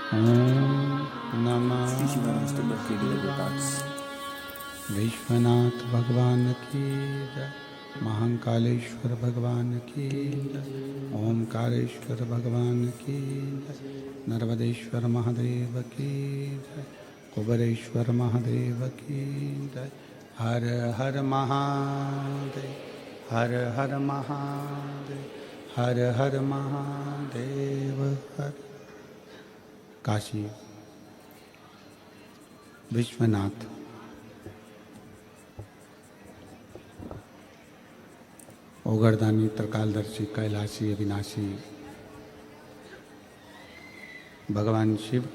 ओम नमः शिवाय। विश्वनाथ भगवान की जय। महाकालेश्वर भगवान की जय। ओमकारेश्वर भगवान की जय। नर्मदेश्वर महादेव की जय। कुबेरेश्वर महादेव की जय। हर हर महादेव, हर हर महादेव, हर हर महादेव। हर काशी विश्वनाथ ओगरदानी त्रिकालदर्शी कैलाशी अविनाशी भगवान शिव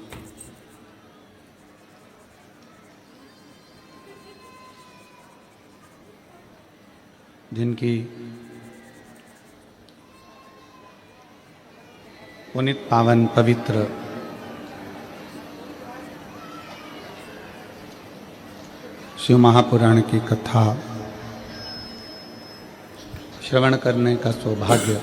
जिनकी पुनित पावन पवित्र शिव महापुराण की कथा श्रवण करने का सौभाग्य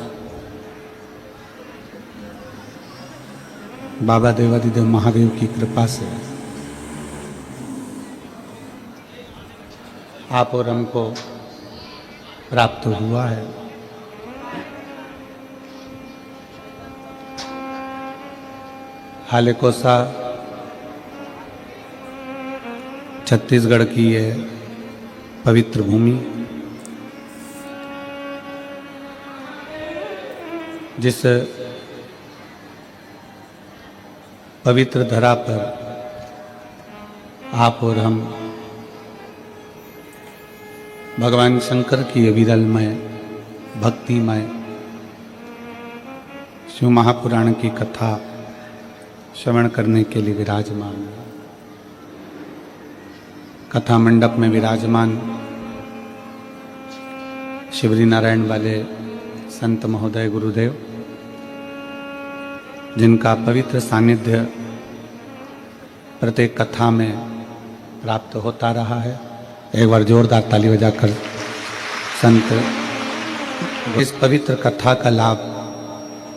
बाबा देवादिदेव महादेव की कृपा से आप और हमको प्राप्त हुआ है। हालेकोसा छत्तीसगढ़ की ये पवित्र भूमि, जिस पवित्र धरा पर आप और हम भगवान शंकर की अविरलमय भक्तिमय शिव महापुराण की कथा श्रवण करने के लिए विराजमान है। कथा मंडप में विराजमान शिवरी नारायण वाले संत महोदय गुरुदेव, जिनका पवित्र सानिध्य प्रत्येक कथा में प्राप्त होता रहा है। एक बार जोरदार ताली बजाकर संत इस पवित्र कथा का लाभ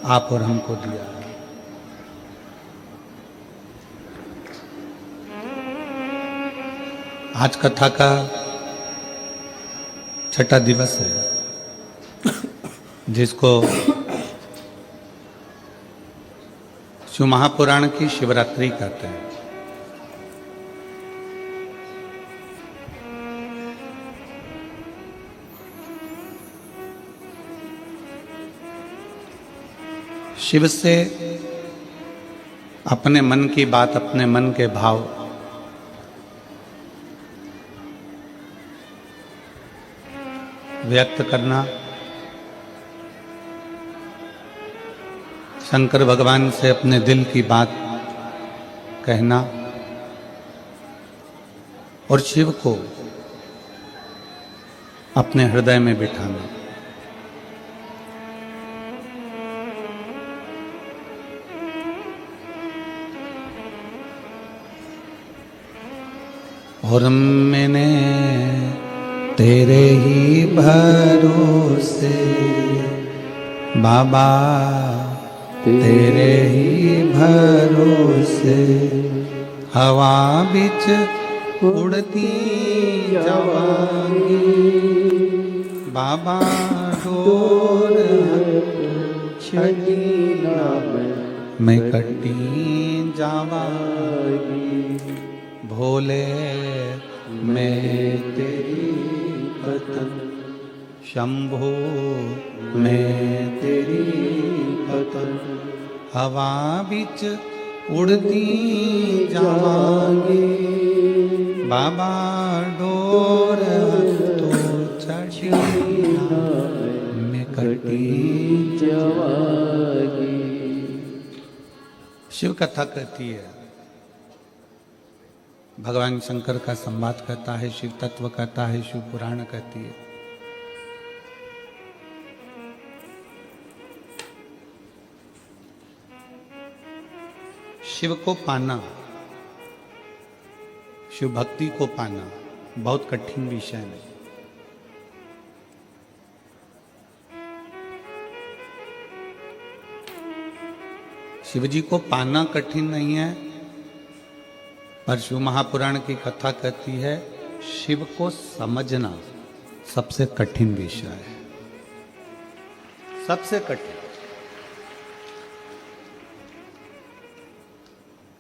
आप और हमको दिया है। आज कथा का छठा दिवस है, जिसको शिव महापुराण की शिवरात्रि कहते हैं। शिव से अपने मन की बात, अपने मन के भाव व्यक्त करना, शंकर भगवान से अपने दिल की बात कहना और शिव को अपने हृदय में बिठाना, और मैंने तेरे ही भरोसे बाबा, तेरे ही भरोसे हवा बिच उड़ती जावांगी बाबा, डोर छड़ी मैं कटी जावांगी भोले, मैं तेरी पतन शंभो, मैं तेरी पतन हवा बिच उड़ती जावांगी बाबा, डोर तो चढ़ी मैं कटी जावांगी। शिव कथा कहती है, भगवान शंकर का संवाद कहता है, शिव तत्व कहता है, शिव पुराण कहती है। शिव को पाना, शिव भक्ति को पाना बहुत कठिन विषय है। शिव जी को पाना कठिन नहीं है, पर शिव महापुराण की कथा कहती है शिव को समझना सबसे कठिन विषय है, सबसे कठिन।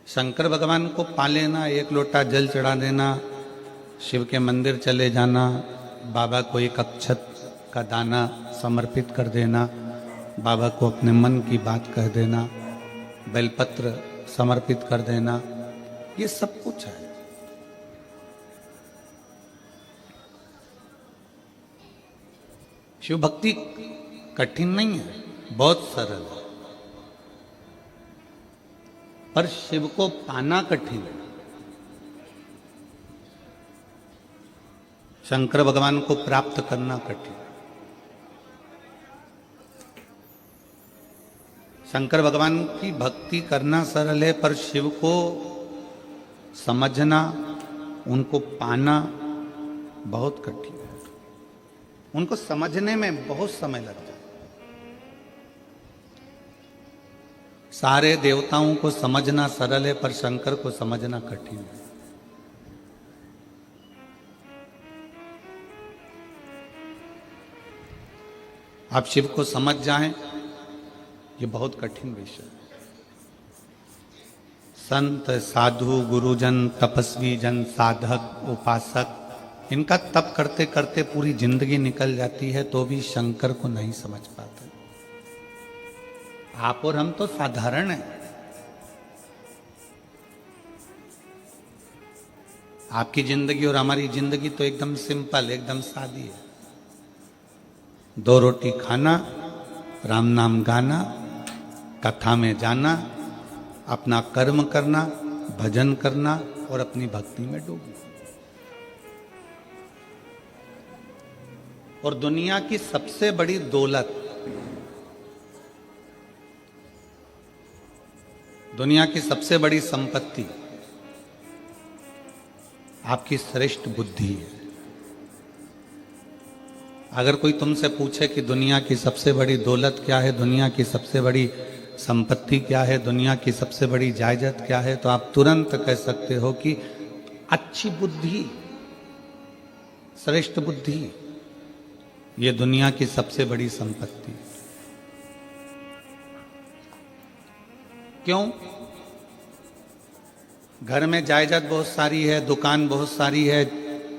शंकर भगवान को पा लेना, एक लोटा जल चढ़ा देना, शिव के मंदिर चले जाना, बाबा को एक अक्षत का दाना समर्पित कर देना, बाबा को अपने मन की बात कह देना, बेलपत्र समर्पित कर देना, ये सब कुछ है। शिव भक्ति कठिन नहीं है, बहुत सरल है, पर शिव को पाना कठिन है। शंकर भगवान को प्राप्त करना कठिन। शंकर भगवान की भक्ति करना सरल है, पर शिव को समझना, उनको पाना बहुत कठिन है। उनको समझने में बहुत समय लग जाता है। सारे देवताओं को समझना सरल है, पर शंकर को समझना कठिन है। आप शिव को समझ जाएं, ये बहुत कठिन विषय है। संत, साधु, गुरुजन, तपस्वी जन, साधक, उपासक, इनका तप करते करते पूरी जिंदगी निकल जाती है, तो भी शंकर को नहीं समझ पाते। आप और हम तो साधारण हैं। आपकी जिंदगी और हमारी जिंदगी तो एकदम सिंपल, एकदम सादी है। 2 रोटी खाना, राम नाम गाना, कथा में जाना, अपना कर्म करना, भजन करना और अपनी भक्ति में डूबना। और दुनिया की सबसे बड़ी दौलत, दुनिया की सबसे बड़ी संपत्ति आपकी श्रेष्ठ बुद्धि है। अगर कोई तुमसे पूछे कि दुनिया की सबसे बड़ी दौलत क्या है, दुनिया की सबसे बड़ी संपत्ति क्या है, दुनिया की सबसे बड़ी जायदाद क्या है, तो आप तुरंत कह सकते हो कि अच्छी बुद्धि, श्रेष्ठ बुद्धि, ये दुनिया की सबसे बड़ी संपत्ति। क्यों? घर में जायदाद बहुत सारी है, दुकान बहुत सारी है,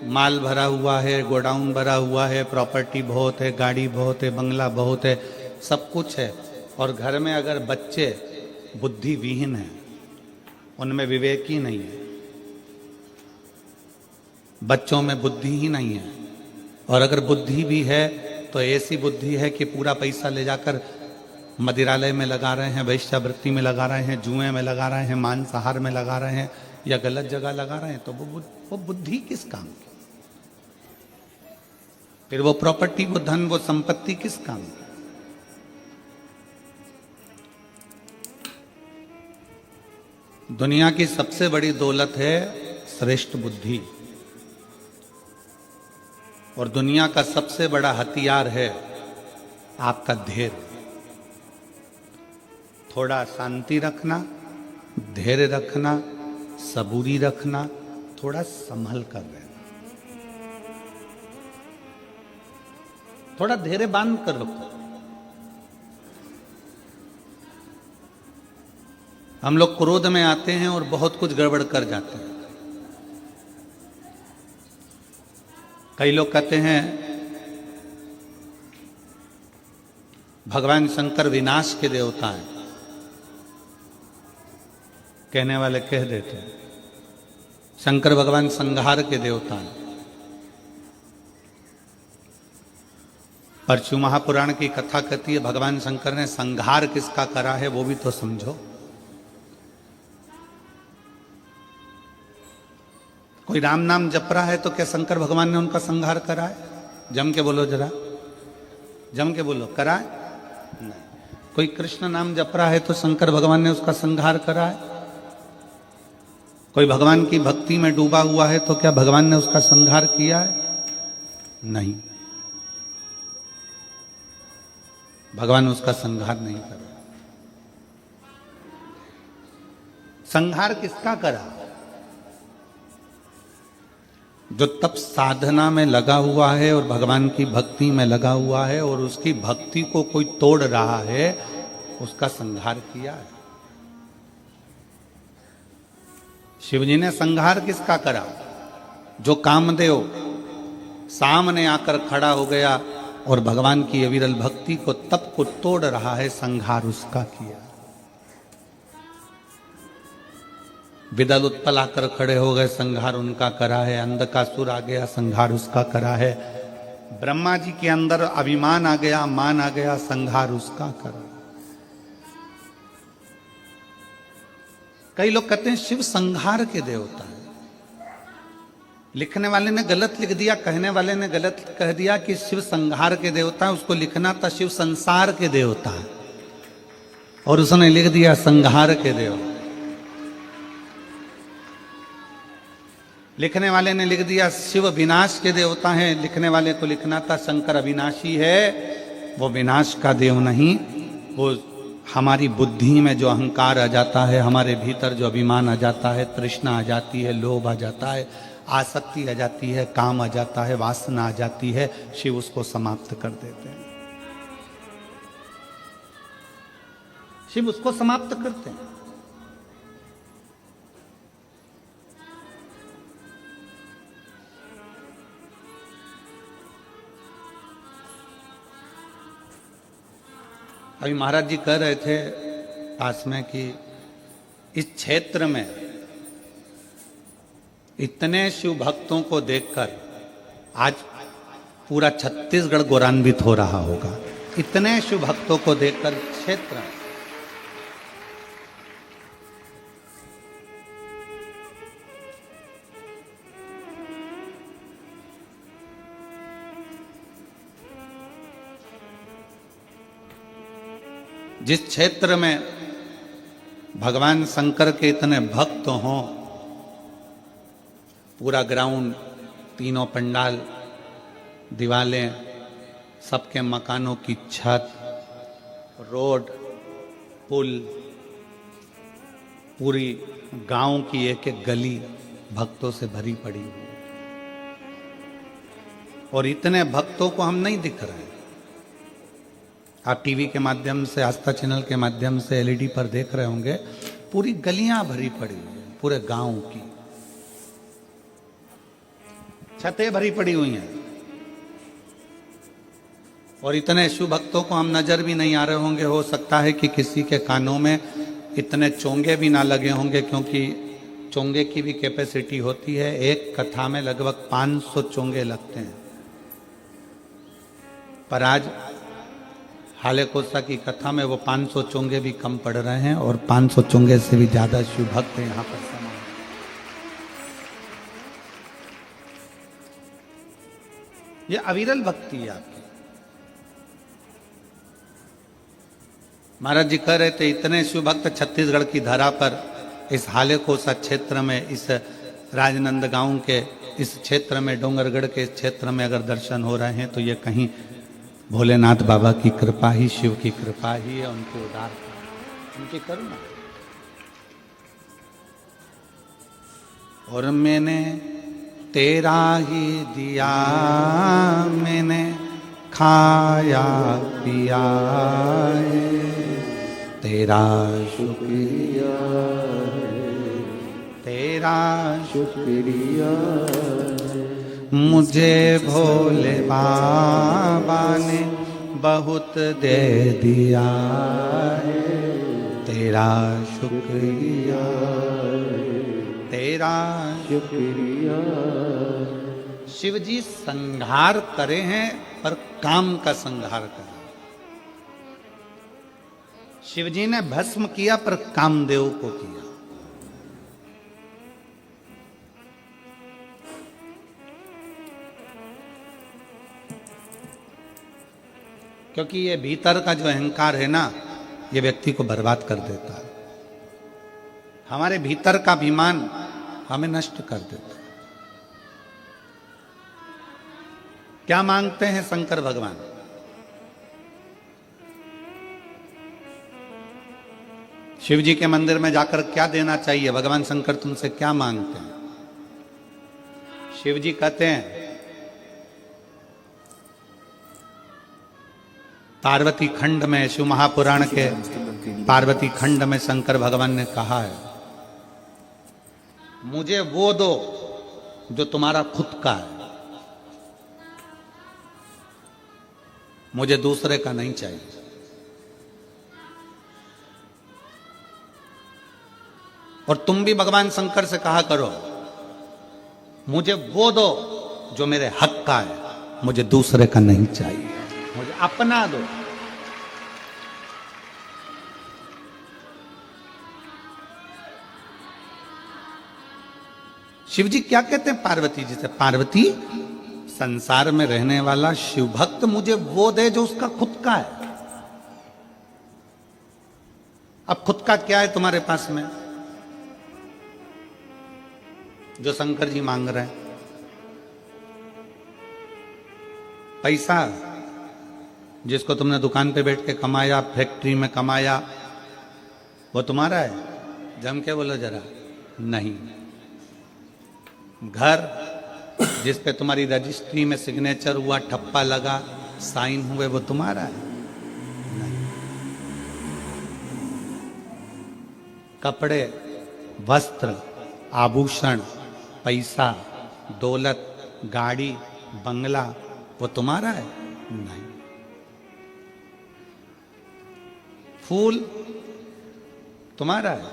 माल भरा हुआ है, गोडाउन भरा हुआ है, प्रॉपर्टी बहुत है, गाड़ी बहुत है, बंगला बहुत है, सब कुछ है। और घर में अगर बच्चे बुद्धि विहीन हैं, उनमें विवेक ही नहीं है, बच्चों में बुद्धि ही नहीं है, और अगर बुद्धि भी है तो ऐसी बुद्धि है कि पूरा पैसा ले जाकर मदिरालय में लगा रहे हैं, वैश्यावृत्ति में लगा रहे हैं, जुए में लगा रहे हैं, मांसाहार में लगा रहे हैं, या गलत जगह लगा रहे हैं, तो वो बुद्धि किस काम की? फिर वो प्रॉपर्टी, वो धन, वो संपत्ति किस काम की? दुनिया की सबसे बड़ी दौलत है श्रेष्ठ बुद्धि, और दुनिया का सबसे बड़ा हथियार है आपका धैर्य। थोड़ा शांति रखना, धैर्य रखना, सबूरी रखना, थोड़ा संभल कर रहना, थोड़ा धैर्य बांध कर रखो। हम लोग क्रोध में आते हैं और बहुत कुछ गड़बड़ कर जाते हैं। कई लोग कहते हैं भगवान शंकर विनाश के देवता हैं, कहने वाले कह देते हैं शंकर भगवान संहार के देवता हैं। पर शिव महापुराण की कथा कहती है भगवान शंकर ने संहार किसका करा है, वो भी तो समझो। कोई राम नाम जप रहा है तो क्या शंकर भगवान ने उनका संहार करा है? जम के बोलो जरा, जम के बोलो, करा है? नहीं। कोई कृष्ण नाम जप रहा है तो शंकर भगवान ने उसका संहार करा है? कोई भगवान की भक्ति में डूबा हुआ है तो क्या भगवान ने उसका संहार किया है? नहीं, भगवान उसका संहार नहीं कर रहा। संहार किसका करा? जो तप साधना में लगा हुआ है और भगवान की भक्ति में लगा हुआ है और उसकी भक्ति को कोई तोड़ रहा है, उसका संहार किया है। शिवजी ने संहार किसका करा? जो कामदेव सामने आकर खड़ा हो गया और भगवान की अविरल भक्ति को, तप को तोड़ रहा है, संहार उसका किया। विदल उत्पल आकर खड़े हो गए, संहार उनका करा है। अंधकासुर आ गया, संहार उसका करा है। ब्रह्मा जी के अंदर अभिमान आ गया, मान आ गया, संहार उसका करा। कई लोग कहते हैं शिव संहार के देवता है। लिखने वाले ने गलत लिख दिया, कहने वाले ने गलत कह दिया कि शिव संहार के देवता है। उसको लिखना था शिव संसार के देवता है और उसने लिख दिया संहार के देवता। लिखने वाले ने लिख दिया शिव विनाश के देवता हैं, लिखने वाले को लिखना था शंकर अविनाशी है। वो विनाश का देव नहीं, वो हमारी बुद्धि में जो अहंकार आ जाता है, हमारे भीतर जो अभिमान आ जाता है, तृष्णा आ जाती है, लोभ आ जाता है, आसक्ति आ जाती है, काम आ जाता है, वासना आ जाती है, शिव उसको समाप्त कर देते हैं। शिव उसको समाप्त करते हैं। अभी महाराज जी कह रहे थे पास में कि इस क्षेत्र में इतने शिव भक्तों को देखकर आज पूरा छत्तीसगढ़ गौरवान्वित हो रहा होगा। इतने शिव भक्तों को देखकर क्षेत्र में जिस क्षेत्र में भगवान शंकर के इतने भक्त हों, पूरा ग्राउंड, तीनों पंडाल, दीवालें, सबके मकानों की छत, रोड, पुल, पूरी गांव की एक एक गली भक्तों से भरी पड़ी हुई। और इतने भक्तों को हम नहीं दिख रहे हैं। आप टीवी के माध्यम से, आस्था चैनल के माध्यम से, एलईडी पर देख रहे होंगे, पूरी गलियां भरी पड़ी हुई हैं, पूरे गांव की छतें भरी पड़ी हुई हैं। और इतने शिव भक्तों को हम नजर भी नहीं आ रहे होंगे। हो सकता है कि किसी के कानों में इतने चोंगे भी ना लगे होंगे, क्योंकि चोंगे की भी कैपेसिटी होती है। एक कथा में लगभग 500 चोंगे लगते हैं। पर आज हाले कोसा की कथा में वो 500 चोंगे भी कम पड़ रहे हैं और 500 चोंगे से भी ज्यादा शिव भक्त यहाँ पर समा। ये अविरल भक्ति है आपकी। महाराज जी कह रहे थे इतने शिव भक्त छत्तीसगढ़ की धरा पर, इस हाले कोसा क्षेत्र में, इस राजनंदगांव के इस क्षेत्र में, डोंगरगढ़ के क्षेत्र में अगर दर्शन हो रहे हैं तो ये कहीं भोलेनाथ बाबा की कृपा ही, शिव की कृपा ही है, उनकी उदारता, उनकी करुणा। और मैंने तेरा ही दिया, मैंने खाया पिया है, तेरा शुक्रिया है, तेरा शुक्रिया है। मुझे भोले बाबा ने बहुत दे दिया है, तेरा शुक्रिया, तेरा शुक्रिया। शिव जी संहार करे हैं पर काम का संहार करे। शिव जी ने भस्म किया पर कामदेव को किया। क्योंकि ये भीतर का जो अहंकार है ना, ये व्यक्ति को बर्बाद कर देता है। हमारे भीतर का अभिमान हमें नष्ट कर देता है। क्या मांगते हैं शंकर भगवान? शिव जी के मंदिर में जाकर क्या देना चाहिए? भगवान शंकर तुमसे क्या मांगते हैं? शिव जी कहते हैं, पार्वती खंड में, शिव महापुराण के पार्वती खंड में शंकर भगवान ने कहा है, मुझे वो दो जो तुम्हारा खुद का है, मुझे दूसरे का नहीं चाहिए। और तुम भी भगवान शंकर से कहा करो, मुझे वो दो जो मेरे हक का है, मुझे दूसरे का नहीं चाहिए, मुझे अपना दो। शिव जी क्या कहते हैं पार्वती जी से? पार्वती, संसार में रहने वाला शिव भक्त मुझे वो दे जो उसका खुद का है। अब खुद का क्या है तुम्हारे पास में जो शंकर जी मांग रहे हैं? पैसा, जिसको तुमने दुकान पे बैठ के कमाया, फैक्ट्री में कमाया, वो तुम्हारा है? जम के बोलो जरा। नहीं। घर जिस पे तुम्हारी रजिस्ट्री में सिग्नेचर हुआ, ठप्पा लगा, साइन हुए, वो तुम्हारा है? नहीं। कपड़े, वस्त्र, आभूषण, पैसा, दौलत, गाड़ी, बंगला, वो तुम्हारा है? नहीं। फूल तुम्हारा है?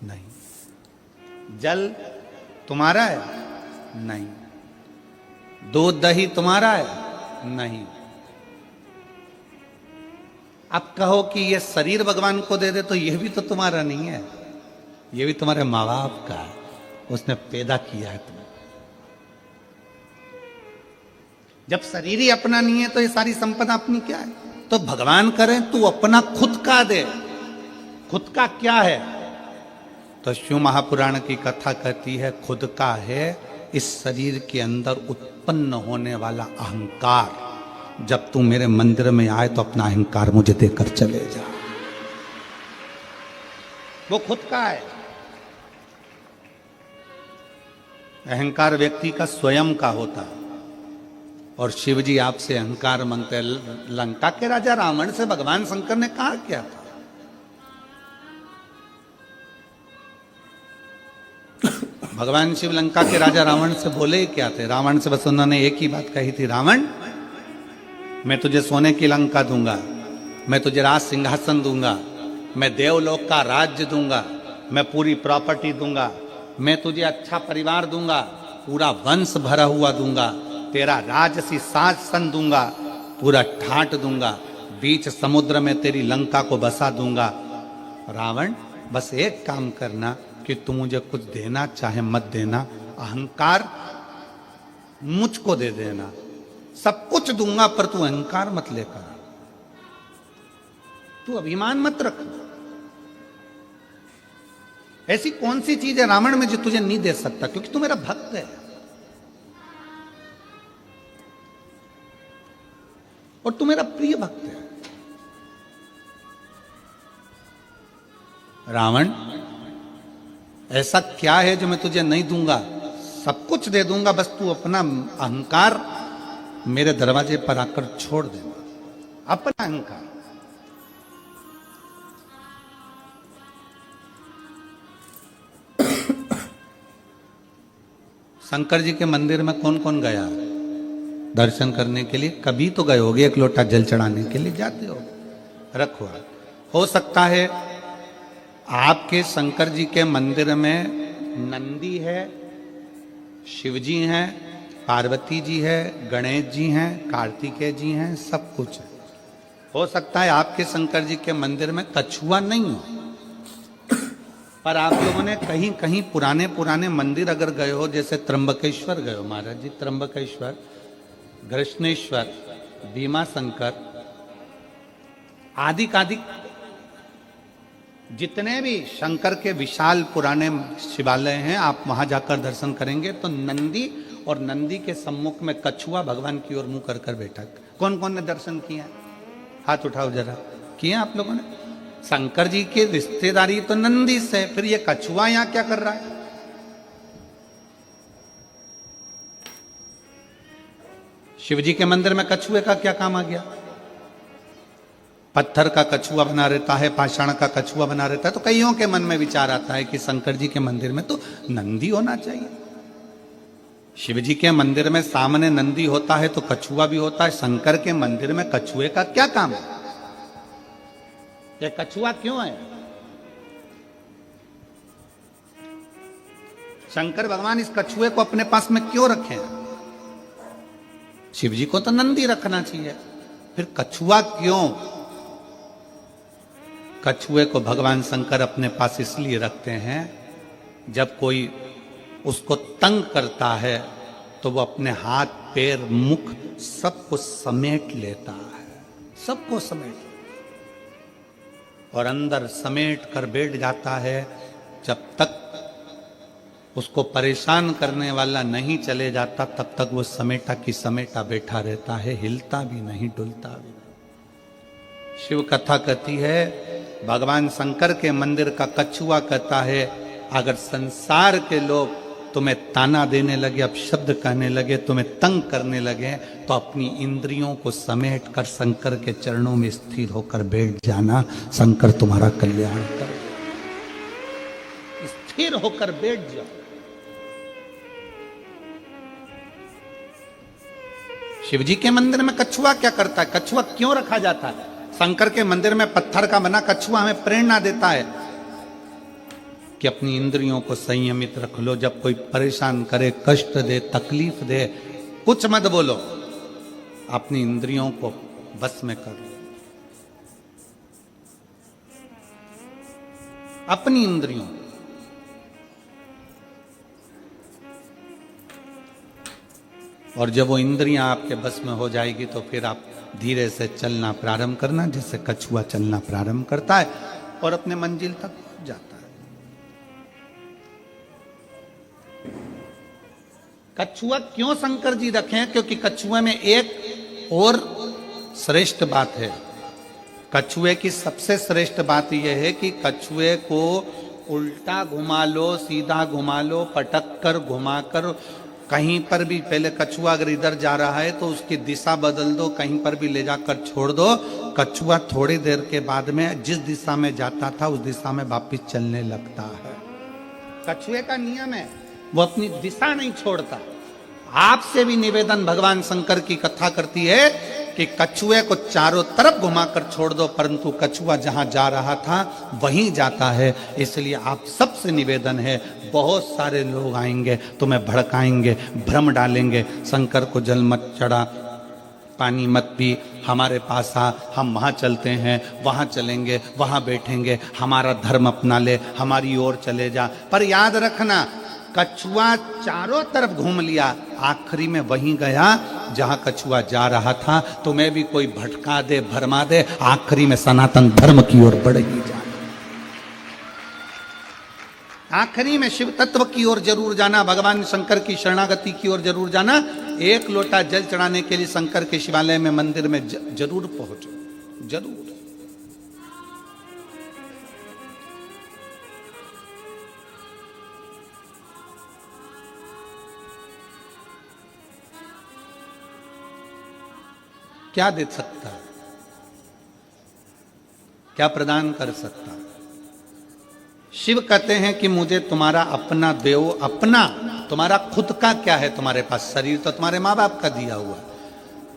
नहीं। जल तुम्हारा है? नहीं। दूध दही तुम्हारा है? नहीं। अब कहो कि ये शरीर भगवान को दे दे, तो यह भी तो तुम्हारा नहीं है, ये भी तुम्हारे माँ बाप का है, उसने पैदा किया है तुम्हें। जब शरीर ही अपना नहीं है तो ये सारी संपदा अपनी क्या है? तो भगवान करे तू अपना खुद का दे। खुद का क्या है? तो शिव महापुराण की कथा कहती है, खुद का है इस शरीर के अंदर उत्पन्न होने वाला अहंकार। जब तू मेरे मंदिर में आए तो अपना अहंकार मुझे देकर चले जा। वो खुद का है। अहंकार व्यक्ति का स्वयं का होता है। और शिव जी आपसे अहंकार मांगते हैं। लंका के राजा रावण से भगवान शंकर ने कहा क्या था? भगवान शिव लंका के राजा रावण से बोले ही क्या थे? रावण से बस उन्होंने एक ही बात कही थी, रावण मैं तुझे सोने की लंका दूंगा, मैं तुझे राज सिंहासन दूंगा, मैं देवलोक का राज्य दूंगा, मैं पूरी प्रॉपर्टी दूंगा, मैं तुझे अच्छा परिवार दूंगा, पूरा वंश भरा हुआ दूंगा, तेरा राजसी शासन दूंगा, पूरा ठाट दूंगा, बीच समुद्र में तेरी लंका को बसा दूंगा। रावण बस एक काम करना कि तू मुझे कुछ देना चाहे मत देना, अहंकार मुझको दे देना, सब कुछ दूंगा, पर तू अहंकार मत लेकर, तू अभिमान मत रख। ऐसी कौन सी चीज है रावण में जो तुझे नहीं दे सकता? क्योंकि तू मेरा भक्त है और तू मेरा प्रिय भक्त है। रावण ऐसा क्या है जो मैं तुझे नहीं दूंगा? सब कुछ दे दूंगा, बस तू अपना अहंकार मेरे दरवाजे पर आकर छोड़ देना, अपना अहंकार। शंकर जी के मंदिर में कौन कौन गया दर्शन करने के लिए? कभी तो गए होगे, एक लोटा जल चढ़ाने के लिए जाते हो, रखो। हो सकता है आपके शंकर जी के मंदिर में नंदी है, शिव जी हैं, पार्वती जी है, गणेश जी हैं, कार्तिकेय जी हैं, सब कुछ है। हो सकता है आपके शंकर जी के मंदिर में कछुआ नहीं हो, पर आप लोगों ने कहीं कहीं पुराने पुराने मंदिर अगर गए हो, जैसे त्र्यंबकेश्वर गए हो महाराज जी, त्र्यंबकेश्वर, कृष्णेश्वर, भीमा शंकर, आदि जितने भी शंकर के विशाल पुराने शिवालय हैं, आप वहां जाकर दर्शन करेंगे तो नंदी और नंदी के सम्मुख में कछुआ भगवान की ओर मुंह कर बैठा। कौन कौन ने दर्शन किया? हाथ उठाओ जरा। किए आप लोगों ने? शंकर जी की रिश्तेदारी तो नंदी से, फिर ये कछुआ यहां क्या कर रहा है? शिवजी के मंदिर में कछुए का क्या काम आ गया? पत्थर का कछुआ बना रहता है, पाषाण का कछुआ बना रहता है, तो कईयों के मन में विचार आता है कि शंकर जी के मंदिर में तो नंदी होना चाहिए। शिव जी के मंदिर में सामने नंदी होता है तो कछुआ भी होता है, शंकर के मंदिर में कछुए का क्या काम है? ये कछुआ क्यों है? शंकर भगवान इस कछुए को अपने पास में क्यों रखे? शिव जी को तो नंदी रखना चाहिए, फिर कछुआ क्यों? कछुए को भगवान शंकर अपने पास इसलिए रखते हैं, जब कोई उसको तंग करता है तो वो अपने हाथ पैर मुख सबको समेट लेता है, सबको समेट, और अंदर समेट कर बैठ जाता है। जब तक उसको परेशान करने वाला नहीं चले जाता तब तक वो समेटा की समेटा बैठा रहता है, हिलता भी नहीं, डुलता भी नहीं। शिव कथा कहती है, भगवान शंकर के मंदिर का कछुआ कहता है, अगर संसार के लोग तुम्हें ताना देने लगे, अपशब्द कहने लगे, तुम्हें तंग करने लगे, तो अपनी इंद्रियों को समेट कर शंकर के चरणों में स्थिर होकर बैठ जाना, शंकर तुम्हारा कल्याण कर। स्थिर होकर बैठ जाओ। शिवजी के मंदिर में कछुआ क्या करता है? कछुआ क्यों रखा जाता है? शंकर के मंदिर में पत्थर का बना कछुआ हमें प्रेरणा देता है कि अपनी इंद्रियों को संयमित रख लो। जब कोई परेशान करे, कष्ट दे, तकलीफ दे, कुछ मत बोलो, अपनी इंद्रियों को बस में कर लो। अपनी इंद्रियों, और जब वो इंद्रियां आपके बस में हो जाएगी तो फिर आप धीरे से चलना प्रारंभ करना, जैसे कछुआ चलना प्रारंभ करता है और अपने मंजिल तक पहुंच जाता है। कछुआ क्यों शंकर जी रखे? क्योंकि कछुए में एक और श्रेष्ठ बात है। कछुए की सबसे श्रेष्ठ बात यह है कि कछुए को उल्टा घुमा लो, सीधा घुमा लो, पटक कर, घुमाकर, कहीं पर भी, पहले कछुआ अगर इधर जा रहा है तो उसकी दिशा बदल दो, कहीं पर भी ले जाकर छोड़ दो, कछुआ थोड़ी देर के बाद में जिस दिशा में जाता था उस दिशा में वापिस चलने लगता है। कछुए का नियम है, वो अपनी दिशा नहीं छोड़ता। आपसे भी निवेदन भगवान शंकर की कथा करती है कि कछुए को चारों तरफ घुमाकर छोड़ दो, परंतु कछुआ जहां जा रहा था वहीं जाता है। इसलिए आप सबसे निवेदन है, बहुत सारे लोग आएंगे, तुम्हें भड़काएंगे, भ्रम डालेंगे, शंकर को जल मत चढ़ा, पानी मत पी, हमारे पास आ, हम वहाँ चलते हैं, वहाँ चलेंगे, वहाँ बैठेंगे, हमारा धर्म अपना ले, हमारी ओर चले जा। पर याद रखना, कछुआ चारों तरफ घूम लिया, आखिरी में वहीं गया जहां कछुआ जा रहा था। तुम्हें भी कोई भटका दे, भरमा दे, आखिरी में सनातन धर्म की ओर बढ़ ही जाना। आखिरी में शिव तत्व की ओर जरूर जाना, भगवान शंकर की शरणागति की ओर जरूर जाना। एक लोटा जल चढ़ाने के लिए शंकर के शिवालय में, मंदिर में जरूर पहुंचो, जरूर। क्या दे सकता, क्या प्रदान कर सकता? शिव कहते हैं कि मुझे तुम्हारा अपना देव, अपना, तुम्हारा खुद का क्या है तुम्हारे पास? शरीर तो तुम्हारे माँ बाप का दिया हुआ,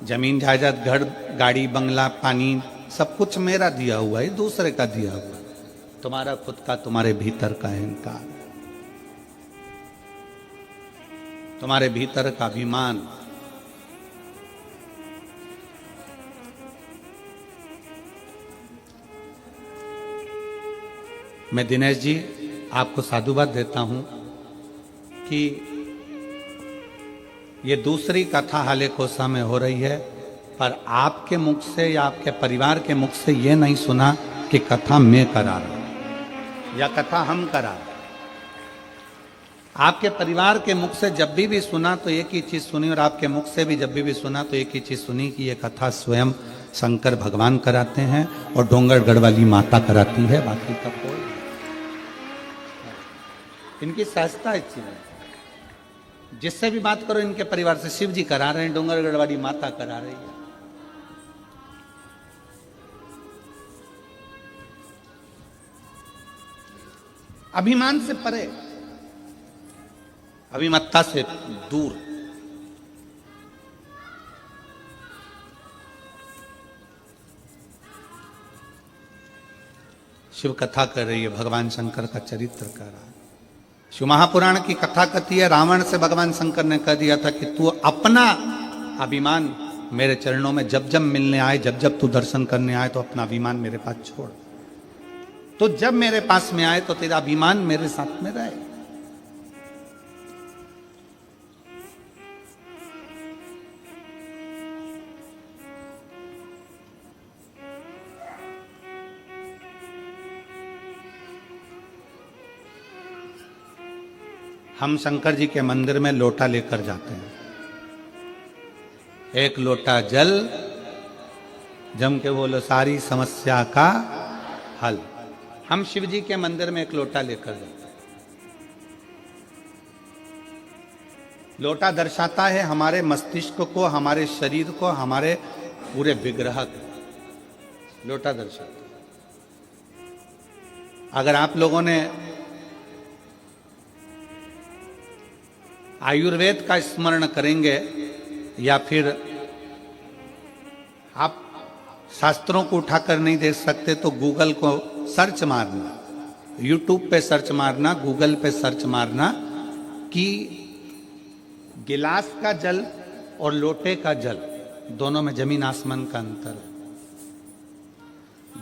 जमीन जायदाद, घर, गाड़ी, बंगला, पानी, सब कुछ मेरा दिया हुआ है, दूसरे का दिया हुआ। तुम्हारा खुद का, तुम्हारे भीतर का अहंकार, तुम्हारे भीतर का अभिमान। मैं दिनेश जी आपको साधुवाद देता हूं कि ये दूसरी कथा हाले कोसा में हो रही है, पर आपके मुख से या आपके परिवार के मुख से ये नहीं सुना कि कथा मैं करा रहा हूं या कथा हम करा रहे। आपके परिवार के मुख से जब भी सुना तो एक ही चीज सुनी, और आपके मुख से भी जब भी सुना तो एक ही चीज सुनी कि ये कथा स्वयं शंकर भगवान कराते हैं और डोंगरगढ़ वाली माता कराती है, बाकी का कोई। इनकी सहजता अच्छी है, जिससे भी बात करो इनके परिवार से, शिव जी करा रहे हैं, डोंगरगढ़ वाली माता करा रही है। अभिमान से परे, अभिमत्ता से दूर। शिव कथा कर रही है, भगवान शंकर का चरित्र कर रहा है। शिव महापुराण की कथा कहती है, रावण से भगवान शंकर ने कह दिया था कि तू अपना अभिमान मेरे चरणों में जब जब मिलने आए, जब जब तू दर्शन करने आए, तो अपना अभिमान मेरे पास छोड़। तो जब मेरे पास में आए तो तेरा अभिमान मेरे साथ में रहे। हम शंकर जी के मंदिर में लोटा लेकर जाते हैं, एक लोटा जल, जम के बोलो सारी समस्या का हल। हम शिव जी के मंदिर में एक लोटा लेकर जाते हैं। लोटा दर्शाता है हमारे मस्तिष्क को, हमारे शरीर को, हमारे पूरे विग्रह को। लोटा दर्शाता है। अगर आप लोगों ने आयुर्वेद का स्मरण करेंगे या फिर आप शास्त्रों को उठाकर नहीं देख सकते तो गूगल को सर्च मारना, यूट्यूब पे सर्च मारना, गूगल पे सर्च मारना कि गिलास का जल और लोटे का जल, दोनों में जमीन आसमान का अंतर है।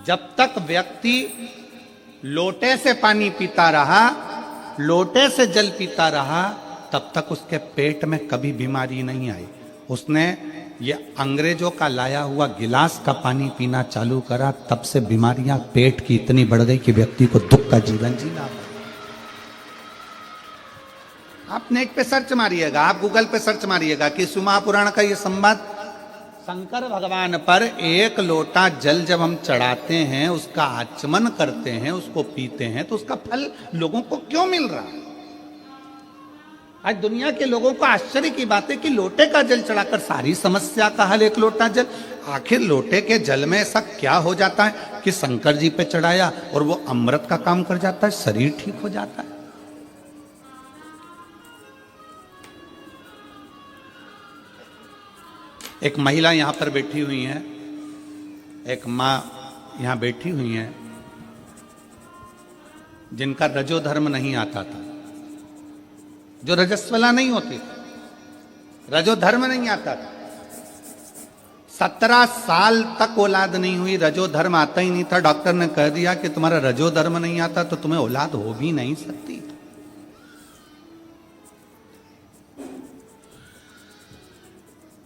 जब तक व्यक्ति लोटे से पानी पीता रहा, लोटे से जल पीता रहा, तब तक उसके पेट में कभी बीमारी नहीं आई। उसने ये अंग्रेजों का लाया हुआ गिलास का पानी पीना चालू करा, तब से बीमारियां पेट की इतनी बढ़ गई कि व्यक्ति को दुख का जीवन जीना पड़ा। आप नेट पे सर्च मारिएगा, आप गूगल पे सर्च मारिएगा कि शिव महापुराण का ये संवाद, शंकर भगवान पर एक लोटा जल जब हम चढ़ाते हैं, उसका आचमन करते हैं, उसको पीते हैं, तो उसका फल लोगों को क्यों मिल रहा है। आज दुनिया के लोगों को आश्चर्य की बात है कि लोटे का जल चढ़ाकर सारी समस्या का हल, एक लोटा जल। आखिर लोटे के जल में ऐसा क्या हो जाता है कि शंकर जी पे चढ़ाया और वो अमृत का काम कर जाता है, शरीर ठीक हो जाता है। एक महिला यहां पर बैठी हुई है, एक मां यहां बैठी हुई है, जिनका रजोधर्म नहीं आता था, जो रजस्वला नहीं होती, रजोधर्म नहीं आता था। 17 साल तक औलाद नहीं हुई, रजोधर्म आता ही नहीं था। डॉक्टर ने कह दिया कि तुम्हारा रजोधर्म नहीं आता तो तुम्हें औलाद हो भी नहीं सकती।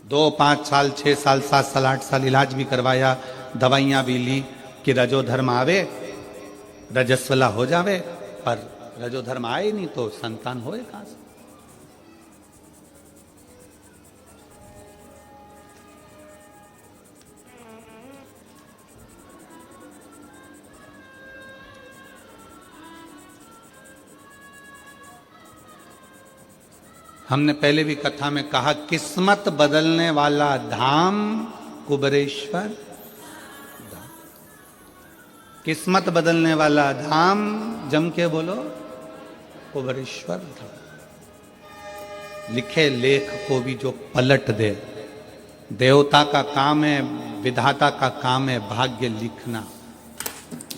2, 5 साल, 6 साल, 7 साल, 8 साल इलाज भी करवाया, दवाइयां भी ली कि रजोधर्म आवे, रजस्वला हो जावे, पर रजोधर्म आए नहीं तो संतान होए कहां से। हमने पहले भी कथा में कहा, किस्मत बदलने वाला धाम कुबरेश्वर धाम। किस्मत बदलने वाला धाम, जम के बोलो, कुबरेश्वर धाम। लिखे लेख को भी जो पलट दे, देवता का काम है, विधाता का काम है भाग्य लिखना।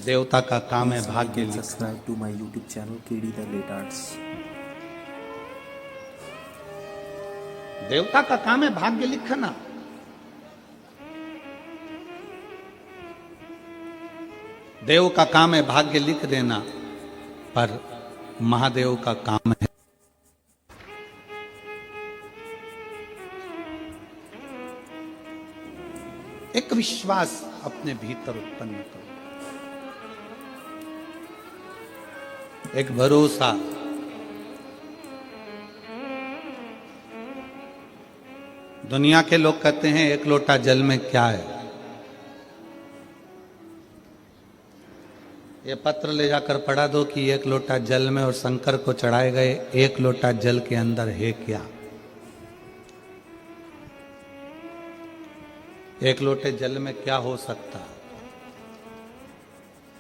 देवता का काम है भाग्य लिखना। Subscribe to my YouTube channel KD the late arts. देवता का काम है भाग्य लिखना। देव का काम है भाग्य लिख देना, पर महादेव का काम है एक विश्वास अपने भीतर उत्पन्न करो, एक भरोसा। दुनिया के लोग कहते हैं एक लोटा जल में क्या है, ये पत्र ले जाकर पढ़ा दो कि एक लोटा जल में और शंकर को चढ़ाए गए एक लोटा जल के अंदर है क्या। एक लोटे जल में क्या हो सकता।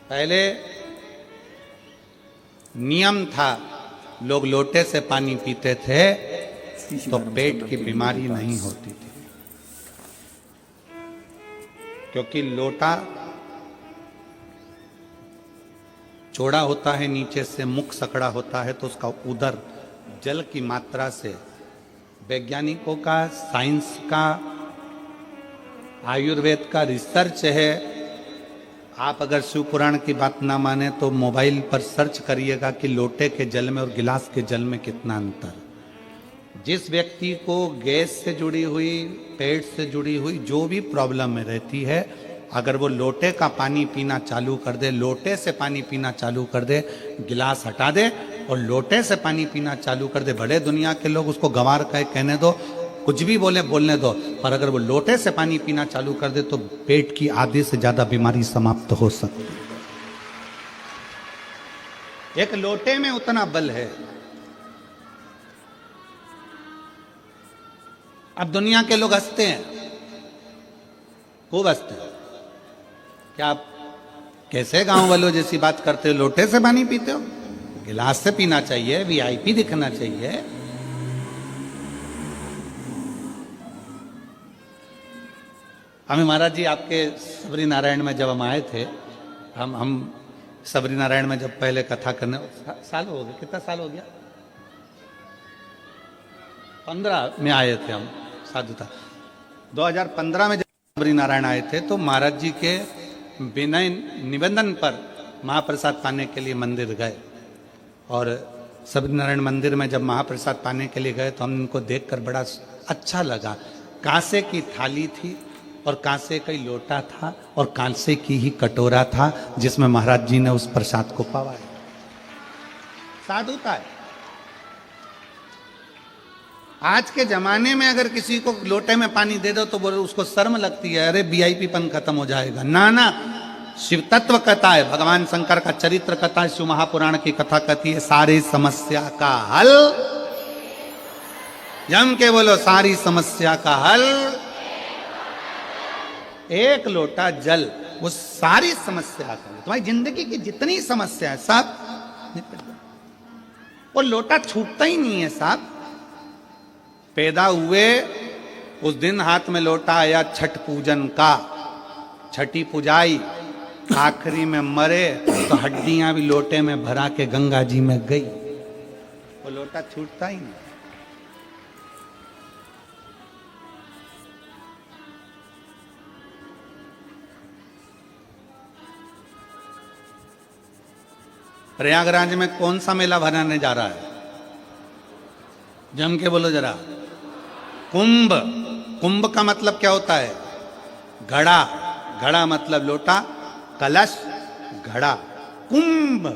पहले नियम था, लोग लोटे से पानी पीते थे तो पेट की बीमारी नहीं होती थी, क्योंकि लोटा चौड़ा होता है, नीचे से मुख सकड़ा होता है, तो उसका उदर जल की मात्रा से, वैज्ञानिकों का, साइंस का, आयुर्वेद का रिसर्च है। आप अगर शिव पुराण की बात ना माने तो मोबाइल पर सर्च करिएगा कि लोटे के जल में और गिलास के जल में कितना अंतर। जिस व्यक्ति को गैस से जुड़ी हुई, पेट से जुड़ी हुई जो भी प्रॉब्लम में रहती है, अगर वो लोटे का पानी पीना चालू कर दे, लोटे से पानी पीना चालू कर दे, गिलास हटा दे और लोटे से पानी पीना चालू कर दे, बड़े दुनिया के लोग उसको गंवार कहे, कहने दो, कुछ भी बोले बोलने दो, पर अगर वो लोटे से पानी पीना चालू कर दे तो पेट की आधे से ज्यादा बीमारी समाप्त हो सकती है। एक लोटे में उतना बल है। अब दुनिया के लोग हंसते हैं, खूब हंसते हैं। क्या आप कैसे गांव वालों जैसी बात करते हो, लोटे से पानी पीते हो? गिलास से पीना चाहिए, वीआईपी दिखना चाहिए। हमें महाराज जी आपके सबरी नारायण में जब हम आए थे, हम सबरी नारायण में जब पहले कथा करने, साल हो गया, कितना साल हो गया, 15 में आए थे हम साधुता। 2015 में जब सबरी नारायण आए थे तो महाराज जी के विनय निवेदन पर महाप्रसाद पाने के लिए मंदिर गए, और सबरी नारायण मंदिर में जब महाप्रसाद पाने के लिए गए तो हम इनको देखकर बड़ा अच्छा लगा। कांसे की थाली थी और कांसे का ही लोटा था और कांसे की ही कटोरा था जिसमें महाराज जी ने उस प्रसाद को पवाया। साधुता है। आज के जमाने में अगर किसी को लोटे में पानी दे दो तो बोले उसको शर्म लगती है, अरे वीआईपी पन खत्म हो जाएगा। ना ना, शिव तत्व कथा है, भगवान शंकर का चरित्र कथा है, शिव महापुराण की कथा कहती है सारी समस्या का हल। जम के बोलो, सारी समस्या का हल एक लोटा जल, वो सारी समस्या का। तुम्हारी जिंदगी की जितनी समस्या है सब निपट जाए। वो लोटा छूटता ही नहीं है साहब। पैदा हुए उस दिन हाथ में लोटा आया छठ पूजन का, छठी पुजाई, आखिरी में मरे तो हड्डियां भी लोटे में भरा के गंगा जी में गई। वो लोटा छूटता ही नहीं। प्रयागराज में कौन सा मेला भराने जा रहा है? जम के बोलो जरा। कुंभ। कुंभ का मतलब क्या होता है? घड़ा। घड़ा मतलब लोटा, कलश, घड़ा, कुंभ।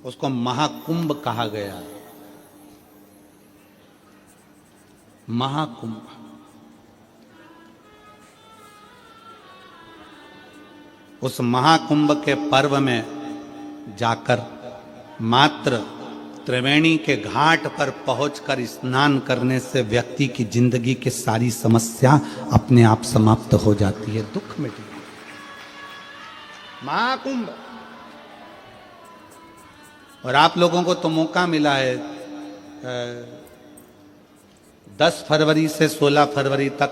उसको महाकुंभ कहा गया। महाकुंभ। उस महाकुंभ के पर्व में जाकर मात्र त्रिवेणी के घाट पर पहुंचकर स्नान करने से व्यक्ति की जिंदगी की सारी समस्या अपने आप समाप्त हो जाती है, दुख मिट जाता है। महाकुंभ। और आप लोगों को तो मौका मिला है 10 फरवरी से 16 फरवरी तक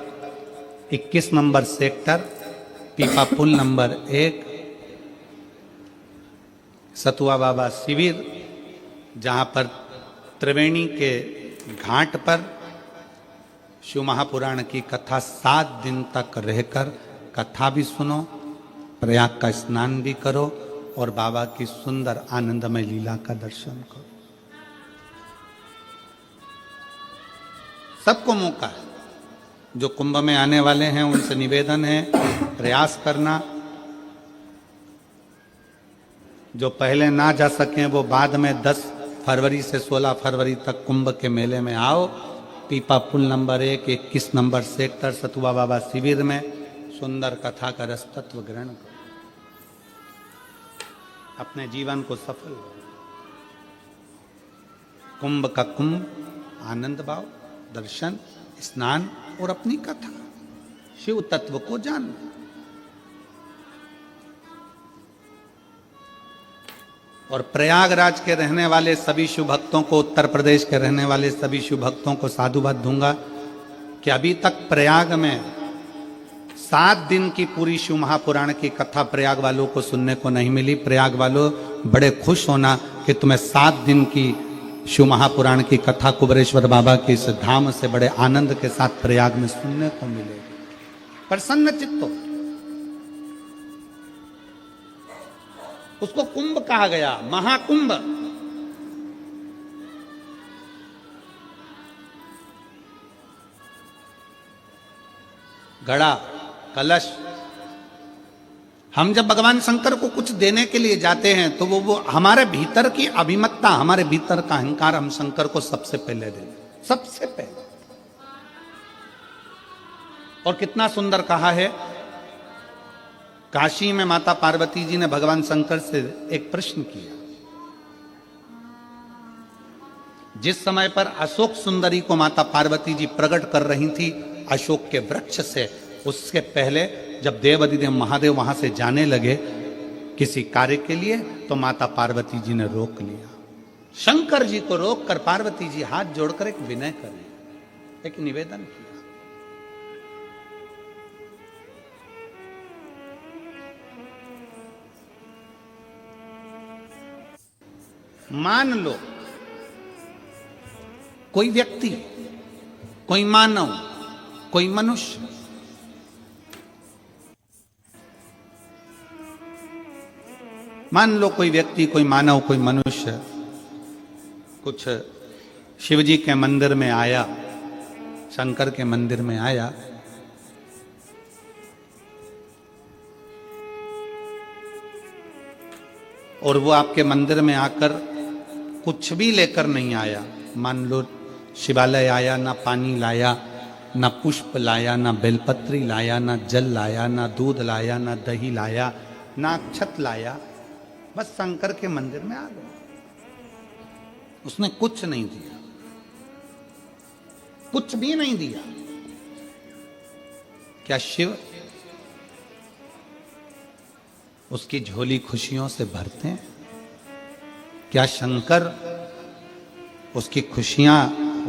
21 नंबर सेक्टर, पीपा पुल नंबर 1, सतुआ बाबा शिविर, जहाँ पर त्रिवेणी के घाट पर शिव महापुराण की कथा 7 दिन तक रहकर कथा भी सुनो, प्रयाग का स्नान भी करो और बाबा की सुंदर आनंदमय लीला का दर्शन करो। सबको मौका है। जो कुंभ में आने वाले हैं उनसे निवेदन है प्रयास करना। जो पहले ना जा सकें वो बाद में 10 फरवरी से 16 फरवरी तक कुंभ के मेले में आओ। पीपा पुल नंबर 1, 21 नंबर सेक्टर, सतुआ बाबा शिविर में सुंदर कथा का रस तत्व ग्रहण करो। अपने जीवन को सफल बनाओ। कुंभ का कुंभ, आनंद भाव, दर्शन, स्नान और अपनी कथा, शिव तत्व को जानना। और प्रयागराज के रहने वाले सभी शिव भक्तों को, उत्तर प्रदेश के रहने वाले सभी शिव भक्तों को साधुवाद दूंगा कि अभी तक प्रयाग में 7 दिन की पूरी शिव महापुराण की कथा प्रयाग वालों को सुनने को नहीं मिली। प्रयाग वालों बड़े खुश होना कि तुम्हें 7 दिन की शिव महापुराण की कथा कुबेरेश्वर बाबा के इस धाम से बड़े आनंद के साथ प्रयाग में सुनने को मिलेगी। प्रसन्न चित्तो, उसको कुंभ कहा गया, महाकुंभ। घड़ा, कलश। हम जब भगवान शंकर को कुछ देने के लिए जाते हैं तो वो हमारे भीतर की अभिमत्ता, हमारे भीतर का अहंकार हम शंकर को सबसे पहले दें, सबसे पहले। और कितना सुंदर कहा है, काशी में माता पार्वती जी ने भगवान शंकर से एक प्रश्न किया। जिस समय पर अशोक सुंदरी को माता पार्वती जी प्रकट कर रही थी अशोक के वृक्ष से, उसके पहले जब देवाधिदेव महादेव वहां से जाने लगे किसी कार्य के लिए, तो माता पार्वती जी ने रोक लिया। शंकर जी को रोक कर पार्वती जी हाथ जोड़कर एक विनय करें, एक निवेदन किया। मान लो कोई व्यक्ति, कोई मानव, कोई मनुष्य मान लो कोई व्यक्ति, कोई मानव, कोई मनुष्य कुछ शिवजी के मंदिर में आया, शंकर के मंदिर में आया, और वो आपके मंदिर में आकर कुछ भी लेकर नहीं आया। मान लो शिवालय आया, ना पानी लाया, ना पुष्प लाया, ना बेलपत्री लाया, ना जल लाया, ना दूध लाया, ना दही लाया, ना अक्षत लाया, बस शंकर के मंदिर में आ गया। उसने कुछ नहीं दिया, कुछ भी नहीं दिया। क्या शिव उसकी झोली खुशियों से भरते हैं? क्या शंकर उसकी खुशियां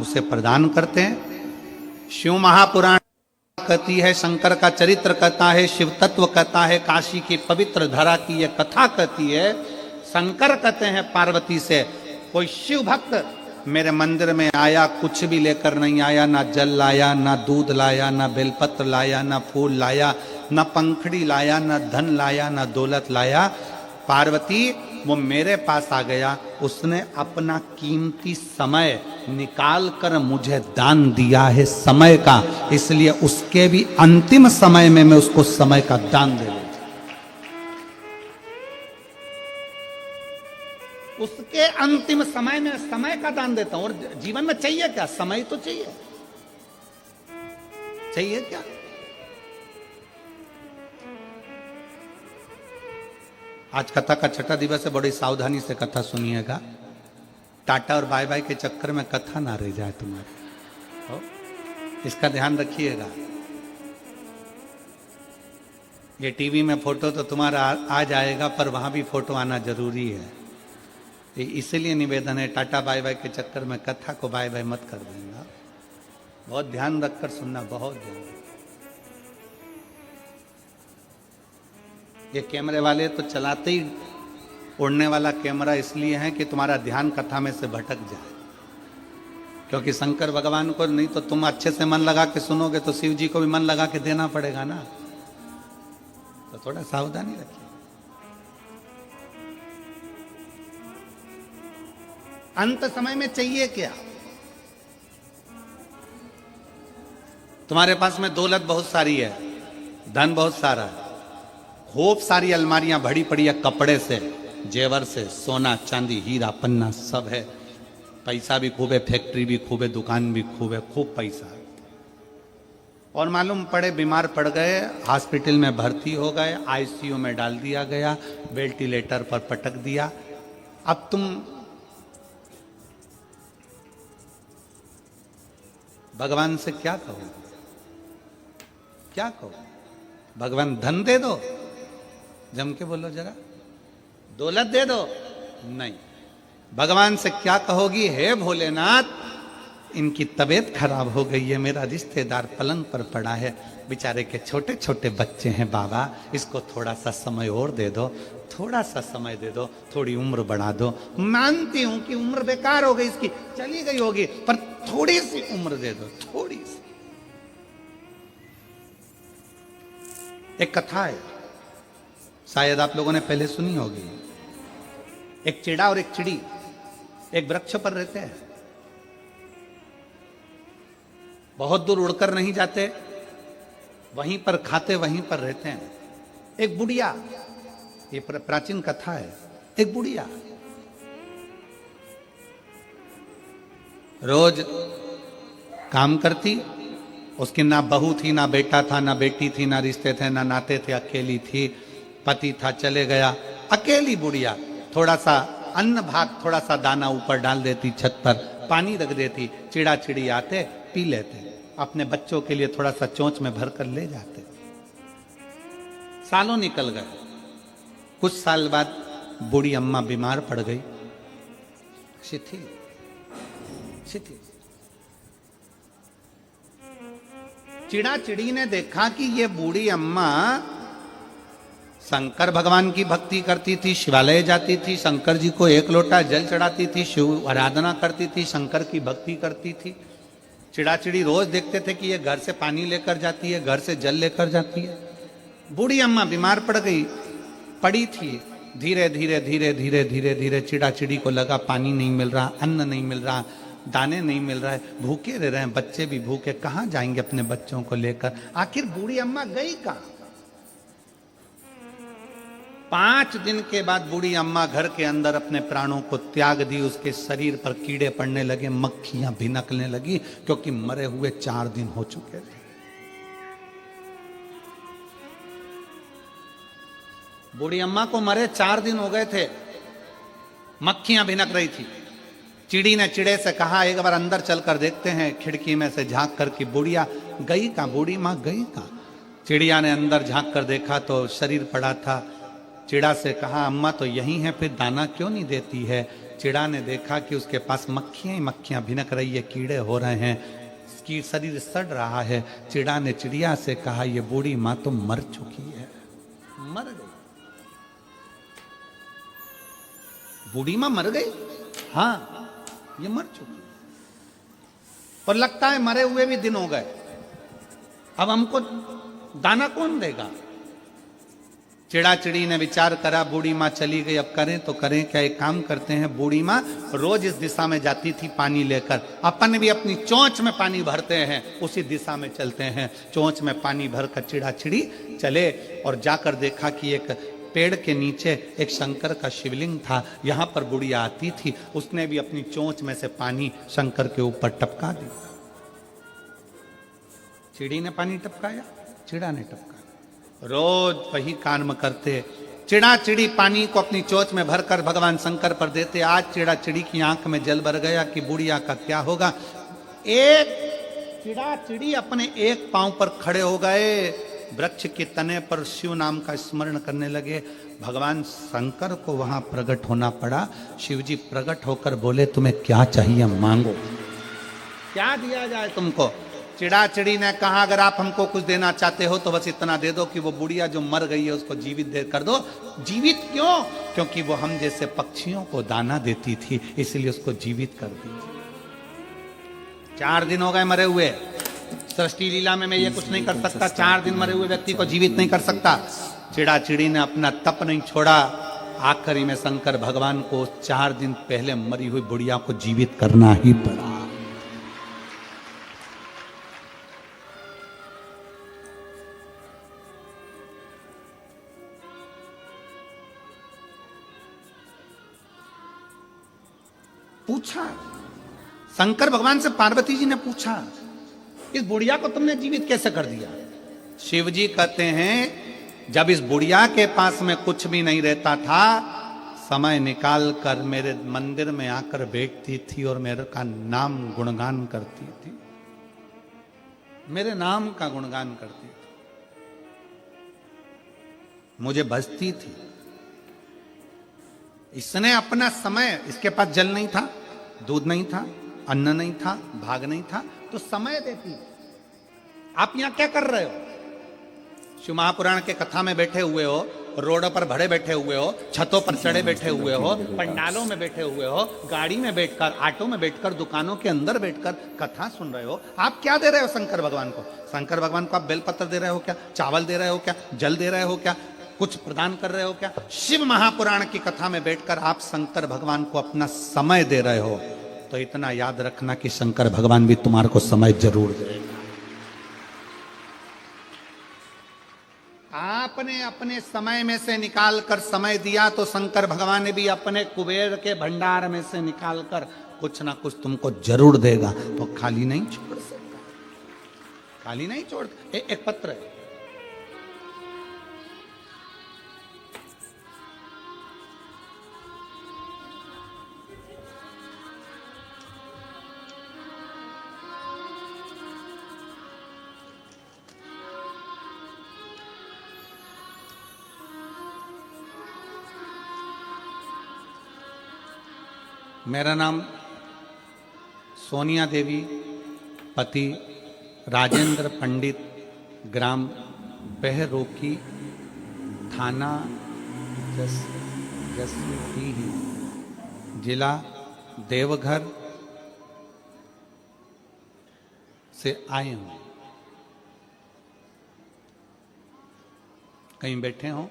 उसे प्रदान करते हैं? शिव महापुराण कहती है, शंकर का चरित्र कहता है, शिव तत्व कहता है, काशी की पवित्र धरा की यह कथा कहती है। शंकर कहते हैं पार्वती से, कोई शिव भक्त मेरे मंदिर में आया, कुछ भी लेकर नहीं आया, ना जल लाया, ना दूध लाया, ना बेलपत्र लाया, ना फूल लाया, ना पंखड़ी लाया, ना धन लाया, ना दौलत लाया। पार्वती वो मेरे पास आ गया, उसने अपना कीमती समय निकाल कर मुझे दान दिया है, समय का। इसलिए उसके भी अंतिम समय में मैं उसको समय का दान दे दूं। उसके अंतिम समय में समय का दान देता हूं। और जीवन में चाहिए क्या? समय तो चाहिए। चाहिए क्या? आज कथा का छठा दिवस है, बड़ी सावधानी से कथा सुनिएगा। टाटा और बाय बाय के चक्कर में कथा ना रह जाए तुम्हारी, इसका ध्यान रखिएगा। ये टीवी में फोटो तो तुम्हारा आ जाएगा, पर वहां भी फोटो आना जरूरी है। इसीलिए निवेदन है, टाटा बाय बाय के चक्कर में कथा को बाय बाय मत कर देना। बहुत ध्यान रखकर सुनना, बहुत ध्यान। ये कैमरे वाले तो चलाते ही उड़ने वाला कैमरा इसलिए है कि तुम्हारा ध्यान कथा में से भटक जाए। क्योंकि शंकर भगवान को नहीं तो तुम अच्छे से मन लगा के सुनोगे तो शिव जी को भी मन लगा के देना पड़ेगा ना। तो थोड़ा सावधानी रखिए। अंत समय में चाहिए क्या? तुम्हारे पास में दौलत बहुत सारी है, धन बहुत सारा है, खूब सारी अलमारियां भरी पड़ी है कपड़े से, जेवर से, सोना चांदी हीरा पन्ना सब है, पैसा भी खूब है, फैक्ट्री भी खूब है, दुकान भी खूब है, खूब पैसा है। और मालूम पड़े बीमार पड़ गए, हॉस्पिटल में भर्ती हो गए, आईसीयू में डाल दिया गया, वेंटिलेटर पर पटक दिया। अब तुम भगवान से क्या कहो? क्या कहो? भगवान धन दे दो, जम के बोलो जरा, दौलत दे दो? नहीं। भगवान से क्या कहोगी? हे भोलेनाथ, इनकी तबीयत खराब हो गई है, मेरा रिश्तेदार पलंग पर पड़ा है, बेचारे के छोटे छोटे बच्चे हैं बाबा, इसको थोड़ा सा समय और दे दो, थोड़ा सा समय दे दो, थोड़ी उम्र बढ़ा दो। मानती हूं कि उम्र बेकार हो गई इसकी, चली गई होगी, पर थोड़ी सी उम्र दे दो, थोड़ी सी। एक कथा है, शायद आप लोगों ने पहले सुनी होगी। एक चिड़ा और एक चिड़ी एक वृक्ष पर रहते हैं, बहुत दूर उड़कर नहीं जाते, वहीं पर खाते वहीं पर रहते हैं। एक बुढ़िया, ये प्राचीन कथा है, एक बुढ़िया रोज काम करती, उसकी ना बहू थी, ना बेटा था, ना बेटी थी, ना रिश्ते थे, ना नाते थे, अकेली थी, पति था चले गया, अकेली बुढ़िया। थोड़ा सा अन्न भात, थोड़ा सा दाना ऊपर डाल देती, छत पर पानी रख देती, चिड़ा चिड़ी आते पी लेते, अपने बच्चों के लिए थोड़ा सा चोंच में भरकर ले जाते। सालों निकल गए, कुछ साल बाद बूढ़ी अम्मा बीमार पड़ गई, शिथिल शिथिल। चिड़ा चिड़ी ने देखा कि ये बूढ़ी अम्मा शंकर भगवान की भक्ति करती थी, शिवालय जाती थी, शंकर जी को एक लोटा जल चढ़ाती थी, शिव आराधना करती थी, शंकर की भक्ति करती थी। चिड़ा चिड़ी रोज देखते थे कि ये घर से पानी लेकर जाती है, घर से जल लेकर जाती है। बूढ़ी अम्मा बीमार पड़ गई, पड़ी थी, धीरे धीरे धीरे धीरे धीरे धीरे चिड़ा चिड़ी को लगा पानी नहीं मिल रहा, अन्न नहीं मिल रहा, दाने नहीं मिल रहा है, भूखे रह रहे हैं, बच्चे भी भूखे, कहाँ जाएंगे अपने बच्चों को लेकर। आखिर बूढ़ी अम्मा गई कहाँ? 5 दिन के बाद बूढ़ी अम्मा घर के अंदर अपने प्राणों को त्याग दी। उसके शरीर पर कीड़े पड़ने लगे, मक्खियां भिनकने लगी, क्योंकि मरे हुए 4 दिन हो चुके थे। बूढ़ी अम्मा को मरे 4 दिन हो गए थे, मक्खियां भिनक रही थी। चिड़ी ने चिड़े से कहा, एक बार अंदर चलकर देखते हैं, खिड़की में से झांक कर कि बुढ़िया गई कहां, बूढ़ी मां गई कहां। चिड़िया ने अंदर झांक कर देखा तो शरीर पड़ा था। चिड़ा से कहा, अम्मा तो यही है, फिर दाना क्यों नहीं देती है? चिड़ा ने देखा कि उसके पास मक्खियां ही मक्खियां भिनक रही है, कीड़े हो रहे हैं, उसकी शरीर सड़ रहा है। चिड़ा ने चिड़िया से कहा, ये बूढ़ी माँ तो मर चुकी है, मर गई। बूढ़ी माँ मर गई? हाँ, ये मर चुकी, और लगता है मरे हुए भी दिन हो गए, अब हमको दाना कौन देगा? चिड़ा चिड़ी ने विचार करा, बूढ़ी माँ चली गई, अब करें तो करें क्या? एक काम करते हैं, बूढ़ी माँ रोज इस दिशा में जाती थी पानी लेकर, अपन भी अपनी चोंच में पानी भरते हैं, उसी दिशा में चलते हैं। चोंच में पानी भरकर चिड़ा चिड़ी चले और जाकर देखा कि एक पेड़ के नीचे एक शंकर का शिवलिंग था, यहां पर बुढ़िया आती थी, उसने भी अपनी चोंच में से पानी शंकर के ऊपर टपका दिया। चिड़ी ने पानी टपकाया, चिड़ा ने टपकाया, रोज वही कर्म करते। चिड़ा चिड़ी पानी को अपनी चोंच में भरकर भगवान शंकर पर देते। आज चिड़ा चिड़ी की आंख में जल भर गया कि बुढ़िया का क्या होगा। एक चिड़ा चिड़ी अपने एक पांव पर खड़े हो गए, वृक्ष के तने पर शिव नाम का स्मरण करने लगे। भगवान शंकर को वहां प्रकट होना पड़ा। शिव जी प्रकट होकर बोले, तुम्हें क्या चाहिए मांगो, क्या दिया जाए तुमको? चिड़ा चिड़ी ने कहा, अगर आप हमको कुछ देना चाहते हो तो बस इतना दे दो कि वो बुढ़िया जो मर गई है उसको जीवित दे कर दो। जीवित क्यों? क्योंकि वो हम जैसे पक्षियों को दाना देती थी, इसलिए उसको जीवित कर दीजिए। 4 दिन हो गए मरे हुए, सृष्टि लीला में मैं ये कुछ नहीं कर सकता, 4 दिन मरे हुए व्यक्ति को जीवित नहीं कर सकता। चिड़ा चिड़ी ने अपना तप नहीं छोड़ा, आखिरी में शंकर भगवान को 4 दिन पहले मरी हुई बुढ़िया को जीवित करना ही पड़ा। पूछा शंकर भगवान से, पार्वती जी ने पूछा, इस बुढ़िया को तुमने जीवित कैसे कर दिया? शिव जी कहते हैं जब इस बुढ़िया के पास में कुछ भी नहीं रहता था, समय निकाल कर मेरे मंदिर में आकर बैठती थी और मेरे का नाम गुणगान करती थी, मेरे नाम का गुणगान करती थी, मुझे बचती थी। इसने अपना समय, इसके पास जल नहीं था, दूध नहीं था, अन्न नहीं था, भाग नहीं था, तो समय देती। आप यहां क्या कर रहे हो? शिव महापुराण के कथा में बैठे हुए हो, रोडों पर भरे बैठे हुए हो, छतों पर चढ़े बैठे हुए हो, पंडालों में बैठे हुए हो, गाड़ी में बैठकर, ऑटो में बैठकर, दुकानों के अंदर बैठकर कथा सुन रहे हो। आप क्या दे रहे हो शंकर भगवान को? शंकर भगवान को आप बेलपत्र दे रहे हो क्या? चावल दे रहे हो क्या? जल दे रहे हो क्या? कुछ प्रदान कर रहे हो क्या? शिव महापुराण की कथा में बैठकर आप शंकर भगवान को अपना समय दे रहे हो, तो इतना याद रखना कि शंकर भगवान भी तुम्हारे को समय जरूर देगा। आपने अपने समय में से निकाल कर समय दिया तो शंकर भगवान ने भी अपने कुबेर के भंडार में से निकाल कर कुछ ना कुछ तुमको जरूर देगा। तो खाली नहीं छोड़ सकता, खाली नहीं छोड़। एक पत्र है, मेरा नाम सोनिया देवी, पति राजेंद्र पंडित, ग्राम बहरोकी, थाना जसीडीह, जिला देवघर से आए हूं। कहीं बैठे हो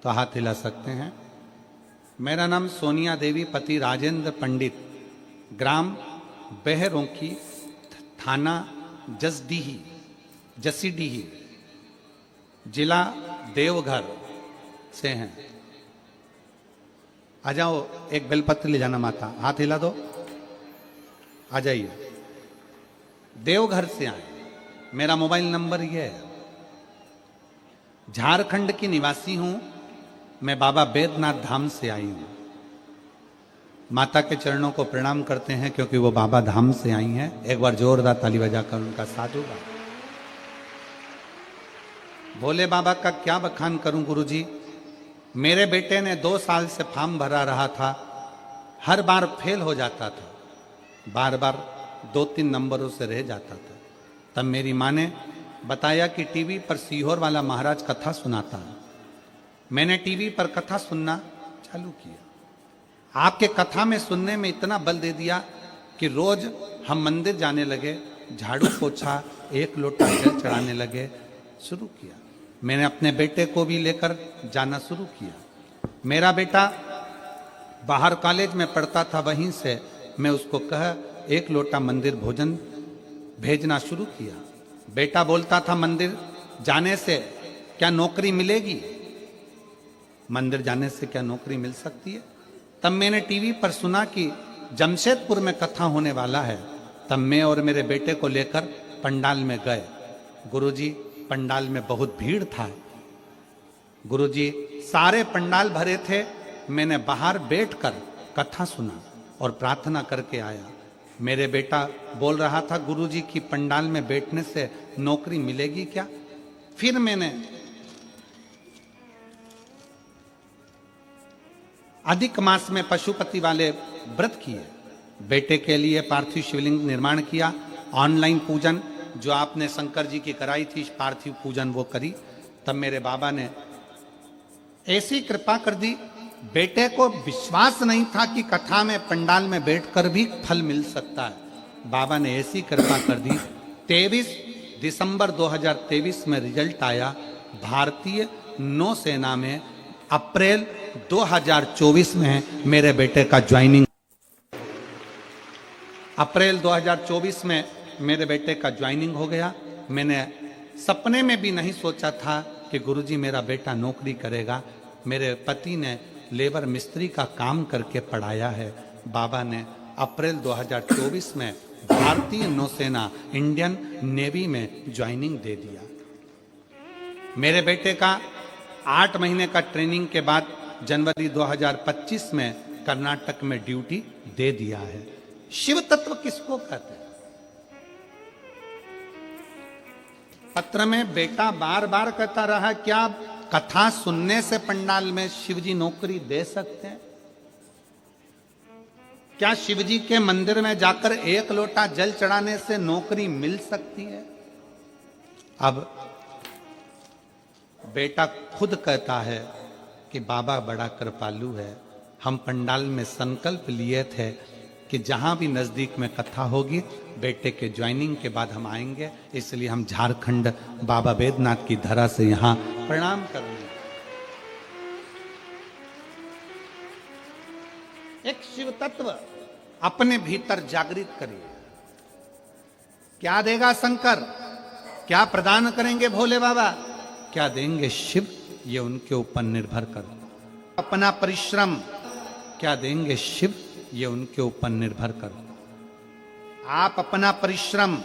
तो हाथ हिला सकते हैं। मेरा नाम सोनिया देवी, पति राजेंद्र पंडित, ग्राम बहरोकी, थाना जसीडीह, जिला देवघर से हैं। आ जाओ, एक बेलपत्र ले जाना माता, हाथ हिला दो, आ जाइए। देवघर से आए। मेरा मोबाइल नंबर ये है। झारखंड की निवासी हूं मैं, बाबा बैद्यनाथ धाम से आई हूं। माता के चरणों को प्रणाम करते हैं क्योंकि वो बाबा धाम से आई हैं। एक बार जोरदार ताली बजाकर उनका साधु होगा। भोले बाबा का क्या बखान करूं गुरुजी। मेरे बेटे ने 2 साल से फॉर्म भरा रहा था, हर बार फेल हो जाता था, बार बार 2-3 नंबरों से रह जाता था। तब मेरी माँ ने बताया कि टीवी पर सीहोर वाला महाराज कथा सुनाता है। मैंने टीवी पर कथा सुनना चालू किया। आपके कथा में सुनने में इतना बल दे दिया कि रोज हम मंदिर जाने लगे, झाड़ू पोछा, 1 लोटा जल चढ़ाने लगे, शुरू किया। मैंने अपने बेटे को भी लेकर जाना शुरू किया। मेरा बेटा बाहर कॉलेज में पढ़ता था, वहीं से मैं उसको कह 1 लोटा मंदिर भोजन भेजना शुरू किया। बेटा बोलता था मंदिर जाने से क्या नौकरी मिलेगी, मंदिर जाने से क्या नौकरी मिल सकती है। तब मैंने टीवी पर सुना कि जमशेदपुर में कथा होने वाला है। तब मैं और मेरे बेटे को लेकर पंडाल में गए। गुरुजी, पंडाल में बहुत भीड़ था गुरुजी, सारे पंडाल भरे थे। मैंने बाहर बैठकर कथा सुना और प्रार्थना करके आया। मेरे बेटा बोल रहा था गुरुजी की पंडाल में बैठने से नौकरी मिलेगी क्या। फिर मैंने अधिक मास में पशुपति वाले व्रत किए, बेटे के लिए पार्थिव शिवलिंग निर्माण किया, ऑनलाइन पूजन जो आपने शंकर जी की कराई थी पार्थिव पूजन वो करी। तब मेरे बाबा ने ऐसी कृपा कर दी, बेटे को विश्वास नहीं था कि कथा में पंडाल में बैठकर भी फल मिल सकता है। बाबा ने ऐसी कृपा कर दी। 23 दिसंबर 2023 में रिजल्ट आया। भारतीय नौसेना में अप्रैल 2024 में मेरे बेटे का ज्वाइनिंग, अप्रैल 2024 में मेरे बेटे का ज्वाइनिंग हो गया। मैंने सपने में भी नहीं सोचा था कि गुरुजी मेरा बेटा नौकरी करेगा। मेरे पति ने लेबर मिस्त्री का काम करके पढ़ाया है। बाबा ने अप्रैल 2024 में भारतीय नौसेना इंडियन नेवी में ज्वाइनिंग दे दिया। मेरे बेटे का 8 महीने का ट्रेनिंग के बाद जनवरी 2025 में कर्नाटक में ड्यूटी दे दिया है। शिव तत्व किसको कहते हैं? पत्र में बेटा बार बार कहता रहा, क्या कथा सुनने से पंडाल में शिवजी नौकरी दे सकते हैं? क्या शिवजी के मंदिर में जाकर 1 लोटा जल चढ़ाने से नौकरी मिल सकती है? अब बेटा खुद कहता है कि बाबा बड़ा कृपालु है। हम पंडाल में संकल्प लिए थे कि जहां भी नजदीक में कथा होगी बेटे के ज्वाइनिंग के बाद हम आएंगे, इसलिए हम झारखंड बाबा बैद्यनाथ की धरा से यहां प्रणाम कर रहे हैं। एक शिव तत्व अपने भीतर जागृत करिए। क्या देगा शंकर? क्या प्रदान करेंगे भोले बाबा? क्या देंगे शिव? ये उनके ऊपर निर्भर करो। अपना परिश्रम क्या देंगे शिव? ये उनके ऊपर निर्भर करो। आप अपना परिश्रम,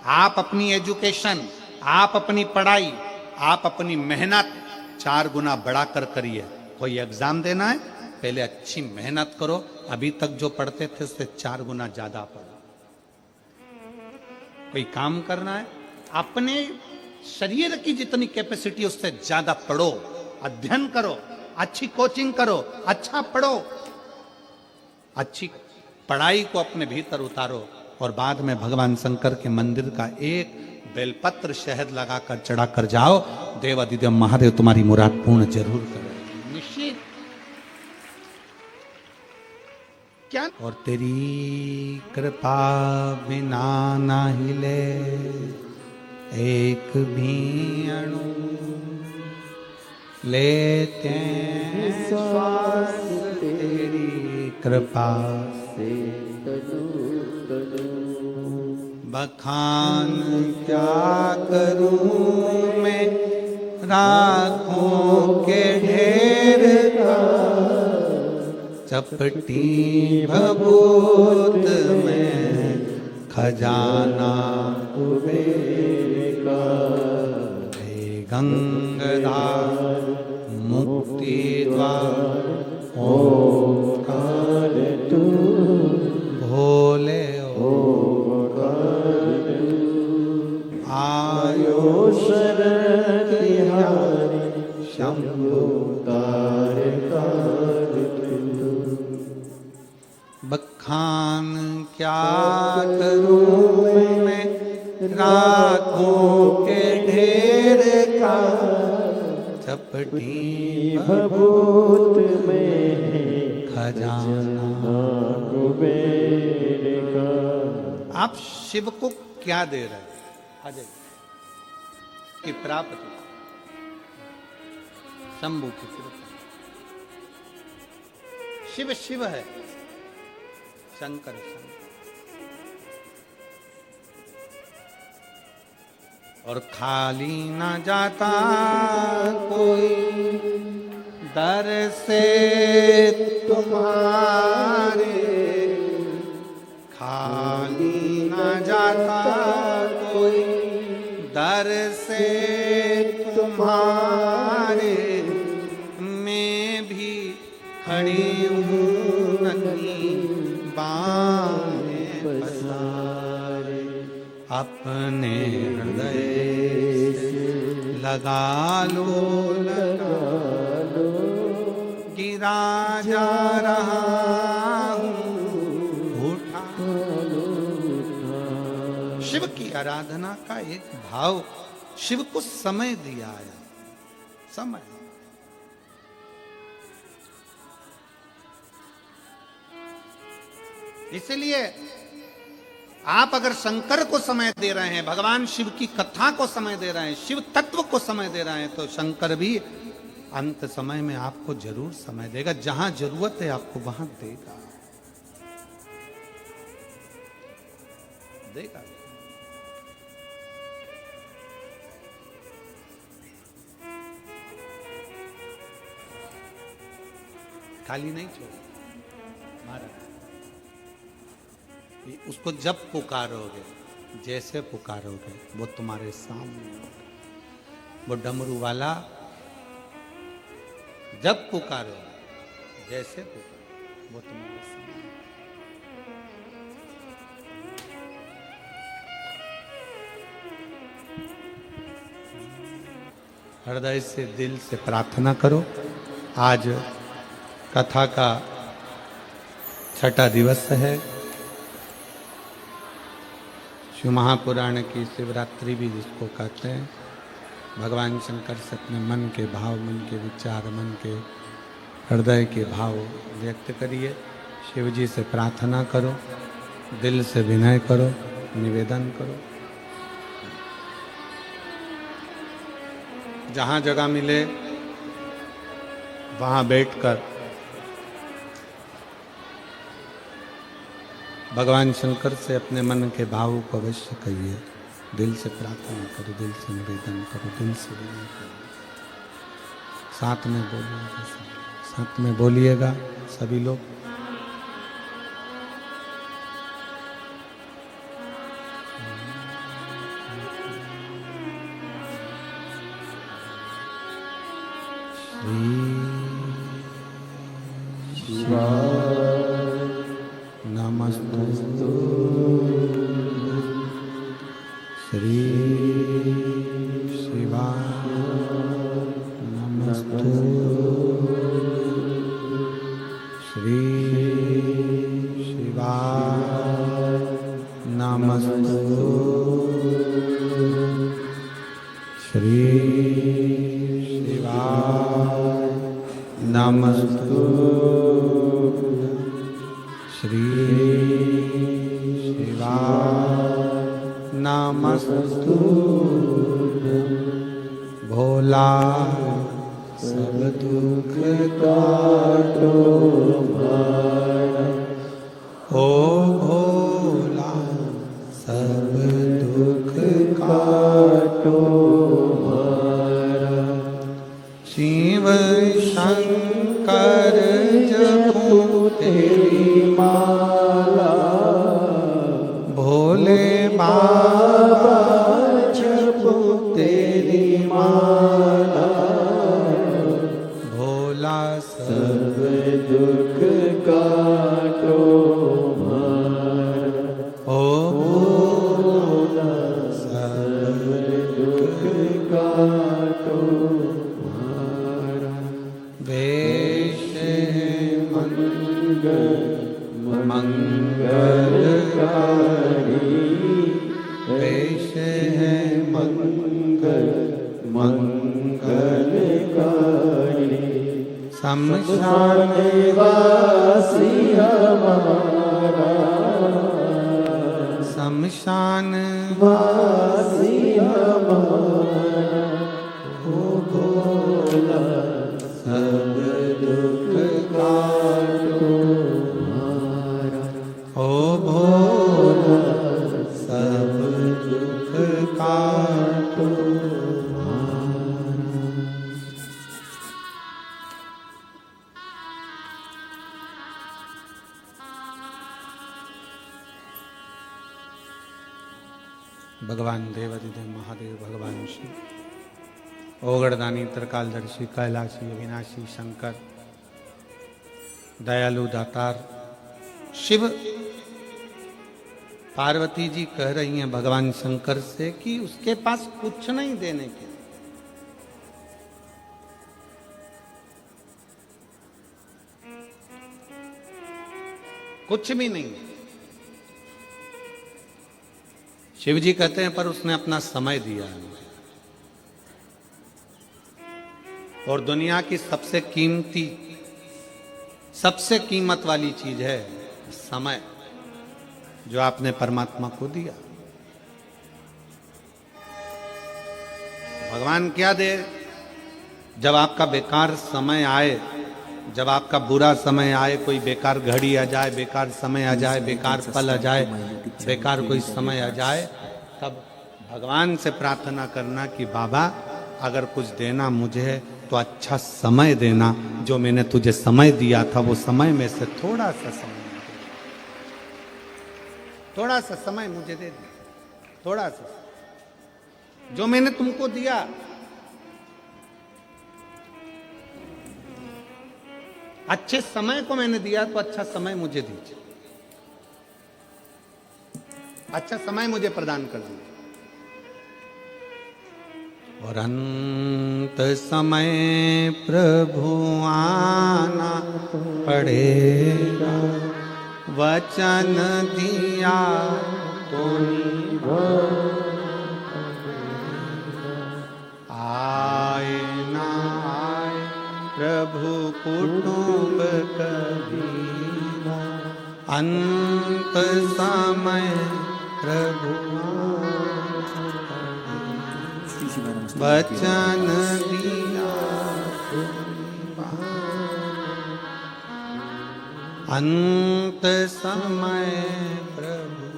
आप अपनी एजुकेशन, आप अपनी पढ़ाई, आप अपनी मेहनत 4 गुना बढ़ाकर करिए। कोई एग्जाम देना है, पहले अच्छी मेहनत करो। अभी तक जो पढ़ते थे उससे 4 गुना ज्यादा पढ़ो। कोई काम करना है, अपने शरीर की जितनी कैपेसिटी उससे ज्यादा पढ़ो, अध्ययन करो, अच्छी कोचिंग करो, अच्छा पढ़ो, अच्छी पढ़ाई को अपने भीतर उतारो और बाद में भगवान शंकर के मंदिर का एक बेलपत्र शहद लगाकर चढ़ाकर जाओ। देवादिदेव महादेव तुम्हारी मुराद पूर्ण जरूर करें, निश्चित। क्या? और तेरी कृपा बिना ना हिले एक भी अणु, लेते श्वास तेरी कृपा से बखान क्या करूं मैं राखों के ढेर का, चपटी भभूत में खजाना कुबेर का, हे गंगाधार मुक्ति द्वार ओंकार तू, भोले ओंकार तू, आयो शरण तिहारी शंभु तारकार तू। बखान क्या करूं मैं राखों के ढेर का, चपटी भभूत में खजाना कुबेर का। आप शिव को क्या दे रहे हैं? अजय की प्राप्ति, शंभु की कृपा। शिव शिव है, शंकर शंकर। और खाली ना जाता कोई दर से तुम्हारे, खाली ना जाता कोई दर से तुम्हारे, मैं भी खड़ी हूँ नन्ही बाहें पसारे, अपने हृदय लगा लो गिरा जा रहा हूँ, उठा लो। शिव की आराधना का एक भाव, शिव को समय दिया है, समय। इसलिए आप अगर शंकर को समय दे रहे हैं, भगवान शिव की कथा को समय दे रहे हैं, शिव तत्व को समय दे रहे हैं, तो शंकर भी अंत समय में आपको जरूर समय देगा। जहां जरूरत है आपको वहां देगा, देगा। खाली नहीं छोड़ महाराज। कि उसको जब पुकारोगे, जैसे पुकारोगे वो तुम्हारे सामने होगा। वो डमरू वाला जब पुकारोगे, जैसे पुकारोगे वो तुम्हारे सामने। हृदय से, दिल से प्रार्थना करो। आज कथा का छठा दिवस है। शिव महापुराण की शिवरात्रि भी जिसको कहते हैं। भगवान शंकर से अपने मन के भाव, मन के विचार, मन के हृदय के भाव व्यक्त करिए। शिव जी से प्रार्थना करो, दिल से विनय करो, निवेदन करो। जहाँ जगह मिले वहाँ बैठकर भगवान शंकर से अपने मन के भाव को अवश्य कहिए। दिल से प्रार्थना करो, दिल से निवेदन करो, दिल से विनय करो। साथ में बोलिएगा, साथ में बोलिएगा सभी लोग। नमस्तु श्री शिवाय नमस्तु श्री शिवाय नमस्तु श्री शिवाय नमस्तु श्री शिवाय नमस्तु। भोला सब दुख काटो भारा, ओ भोला सब दुख काटो भारा। शिव शंकर जपो तेरी माला, भोले बाबा जपो तेरी माला। भोला सब दुख काटो भारा, ओ भोला सब दुख काटो भारा। वेश मंगल मंगलकारी, वेश है मंगल मंगलकारी। शमशान वासी हमारा, शमशान वासी हमारा। ओ भोला सब दुख काटो भारा, ओ भोला सब दुख काटो भारा। भगवान देवाधिदेव महादेव, भगवान शिव, ओगड़दानी, त्रिकालदर्शी, कैलाशी, अविनाशी, शंकर, दयालु, दातार शिव। पार्वती जी कह रही हैं भगवान शंकर से कि उसके पास कुछ नहीं देने के, कुछ भी नहीं। शिव जी कहते हैं पर उसने अपना समय दिया है मुझे। और दुनिया की सबसे कीमती, सबसे कीमत वाली चीज है समय, जो आपने परमात्मा को दिया। भगवान क्या दे? जब आपका बेकार समय आए, जब आपका बुरा समय आए, कोई बेकार घड़ी आ जाए, बेकार समय आ जाए, बेकार पल आ जाए, बेकार कोई समय आ जाए, तब भगवान से प्रार्थना करना कि बाबा अगर कुछ देना मुझे है तो अच्छा समय देना। जो मैंने तुझे समय दिया था वो समय में से थोड़ा सा समय थोड़ा सा समय मुझे दे दो, थोड़ा सा जो मैंने तुमको दिया। अच्छे समय को मैंने दिया तो अच्छा समय मुझे दीजिए, अच्छा समय मुझे प्रदान कर दीजिए। और अंत समय प्रभु आना पड़ेगा, वचन दिया तो आए ना आए प्रभु कुटुंब कबीरा, अंत समय प्रभु श्री शिवाय नमस्ते। वचन दिया अंत समय प्रभु।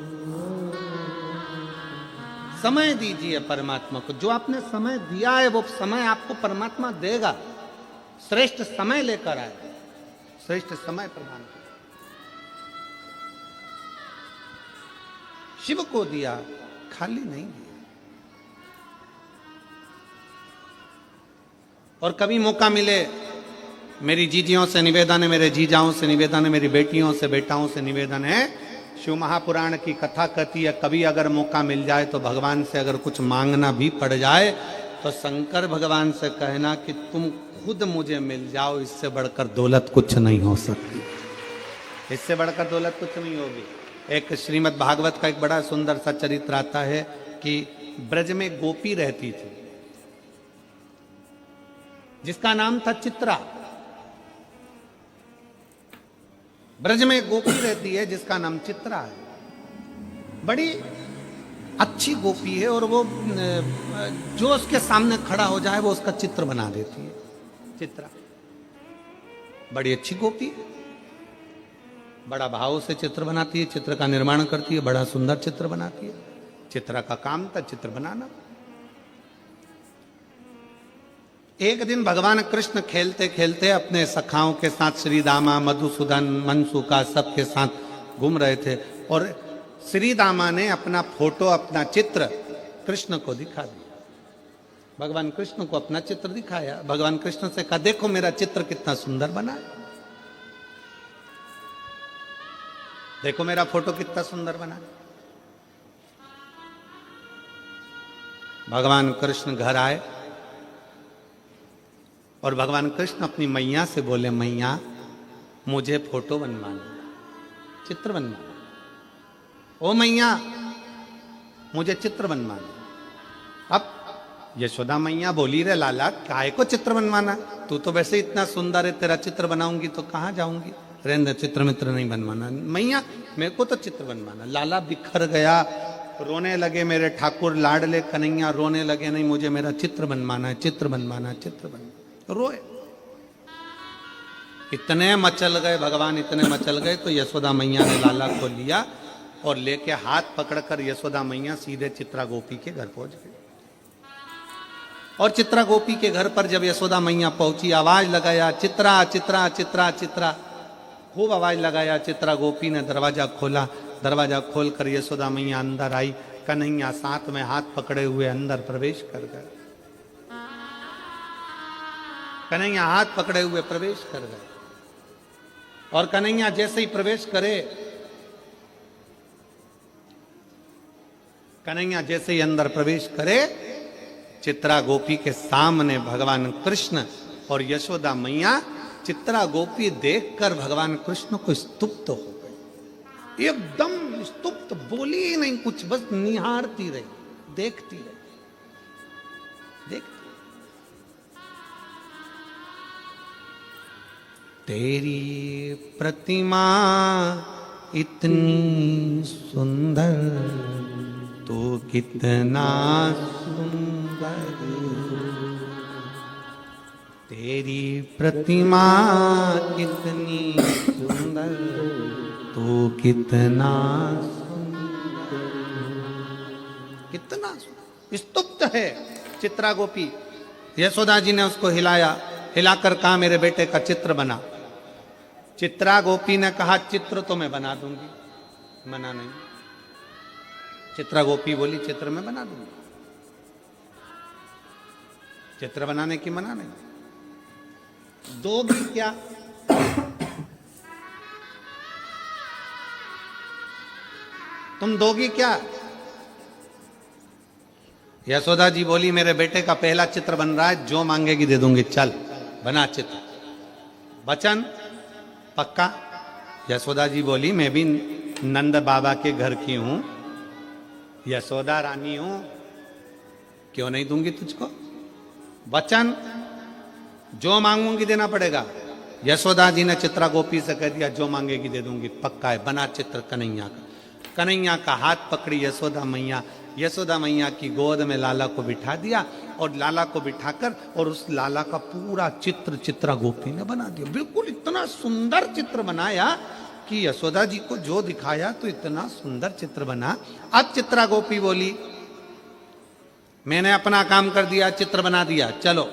समय दीजिए परमात्मा को, जो आपने समय दिया है वो समय आपको परमात्मा देगा। श्रेष्ठ समय लेकर आए, श्रेष्ठ समय प्रदान कर। शिव को दिया, खाली नहीं दिया। और कभी मौका मिले, मेरी जीजियों से निवेदन है, मेरे जीजाओं से निवेदन है, मेरी बेटियों से बेटाओं से निवेदन है, शिव महापुराण की कथा कहती है, कभी अगर मौका मिल जाए तो भगवान से अगर कुछ मांगना भी पड़ जाए तो शंकर भगवान से कहना कि तुम खुद मुझे मिल जाओ, इससे बढ़कर दौलत कुछ नहीं हो सकती, इससे बढ़कर दौलत कुछ नहीं होगी। एक श्रीमद् भागवत का एक बड़ा सुंदर सा चरित्र आता है कि ब्रज में गोपी रहती थी जिसका नाम था चित्रा। ब्रज में गोपी रहती है जिसका नाम चित्रा है। बड़ी अच्छी गोपी है और वो जो उसके सामने खड़ा हो जाए वो उसका चित्र बना देती है। चित्रा बड़ी अच्छी गोपी है, बड़ा भाव से चित्र बनाती है, चित्र का निर्माण करती है, बड़ा सुंदर चित्र बनाती है। चित्रा का काम था चित्र बनाना। एक दिन भगवान कृष्ण खेलते खेलते अपने सखाओं के साथ, श्री दामा, मधुसूदन, मनसुका, सबके साथ घूम रहे थे और श्री दामा ने अपना फोटो, अपना चित्र कृष्ण को दिखा दिया। भगवान कृष्ण को अपना चित्र दिखाया। भगवान कृष्ण से कहा, देखो मेरा चित्र कितना सुंदर बना है, देखो मेरा फोटो कितना सुंदर बना है। भगवान कृष्ण घर आए और भगवान कृष्ण अपनी मैया से बोले, मैया मुझे फोटो बनवाना, चित्र बनवाना। ओ मैया मुझे चित्र बनवाना। अब यशोदा मैया बोली, रे लाला काहे को चित्र बनवाना, तू तो वैसे इतना सुंदर है, तेरा चित्र बनाऊंगी तो कहाँ जाऊंगी, रेंद्र चित्र मित्र नहीं बनवाना। मैया मेरे को तो चित्र बनवाना। लाला बिखर गया, रोने लगे, मेरे ठाकुर लाडले कन्हैया रोने लगे, नहीं मुझे मेरा चित्र बनवाना है, चित्र बनवाना है, चित्र बनवाना। रोए, इतने मचल गए भगवान, इतने मचल गए तो यशोदा मैया ने लाला को लिया और लेके हाथ पकड़कर यशोदा मैया सीधे चित्रा गोपी के घर पहुंच गई। और चित्रा गोपी के घर पर जब यशोदा मैया पहुंची, आवाज लगाया, चित्रा चित्रा चित्रा चित्रा, खूब आवाज लगाया। चित्रा गोपी ने दरवाजा खोला, दरवाजा खोलकर यशोदा मैया अंदर आई। कन्हैया साथ में हाथ पकड़े हुए अंदर प्रवेश कर गए। कन्हैया हाथ पकड़े हुए प्रवेश कर गए और कन्हैया जैसे ही प्रवेश करे, कन्हैया जैसे ही अंदर प्रवेश करे, चित्रा गोपी के सामने भगवान कृष्ण और यशोदा मैया। चित्रा गोपी देखकर भगवान कृष्ण को स्तुप्त हो गई, एकदम स्तुप्त, बोली ही नहीं कुछ, बस निहारती रही, देखती रही, देखती। तेरी प्रतिमा इतनी सुंदर, तो कितना सुंदर, तेरी प्रतिमा कितनी सुंदर, तो कितना सुंदर, कितना सुंदर। स्तुप्त है चित्रा गोपी। यशोदा जी ने उसको हिलाया, हिलाकर कहा मेरे बेटे का चित्र बना। चित्रा गोपी ने कहा चित्र तो मैं बना दूंगी, मना नहीं। चित्रा गोपी बोली चित्र में बना दूंगी। चित्र बनाने की मना नहीं। दोगी क्या? तुम दोगी क्या? यशोदा जी बोली मेरे बेटे का पहला चित्र बन रहा है, जो मांगेगी दे दूंगी, चल बना चित्र। वचन पक्का? यशोदा जी बोली मैं भी नंद बाबा के घर की हूं, यशोदा रानी हूं, क्यों नहीं दूंगी तुझको? वचन जो मांगूंगी देना पड़ेगा। यशोदा जी ने चित्रा गोपी से कह दिया जो मांगेगी दे दूंगी, पक्का है। बना चित्र कन्हैया का। कन्हैया का हाथ पकड़ी यशोदा मैया, यशोदा मैया की गोद में लाला को बिठा दिया और लाला को बिठाकर और उस लाला का पूरा चित्र चित्रा गोपी ने बना दिया। बिल्कुल इतना सुंदर चित्र बनाया कि यशोदा जी को जो दिखाया तो इतना सुंदर चित्र बना। अब चित्रा गोपी बोली मैंने अपना काम कर दिया, चित्र बना दिया, चलो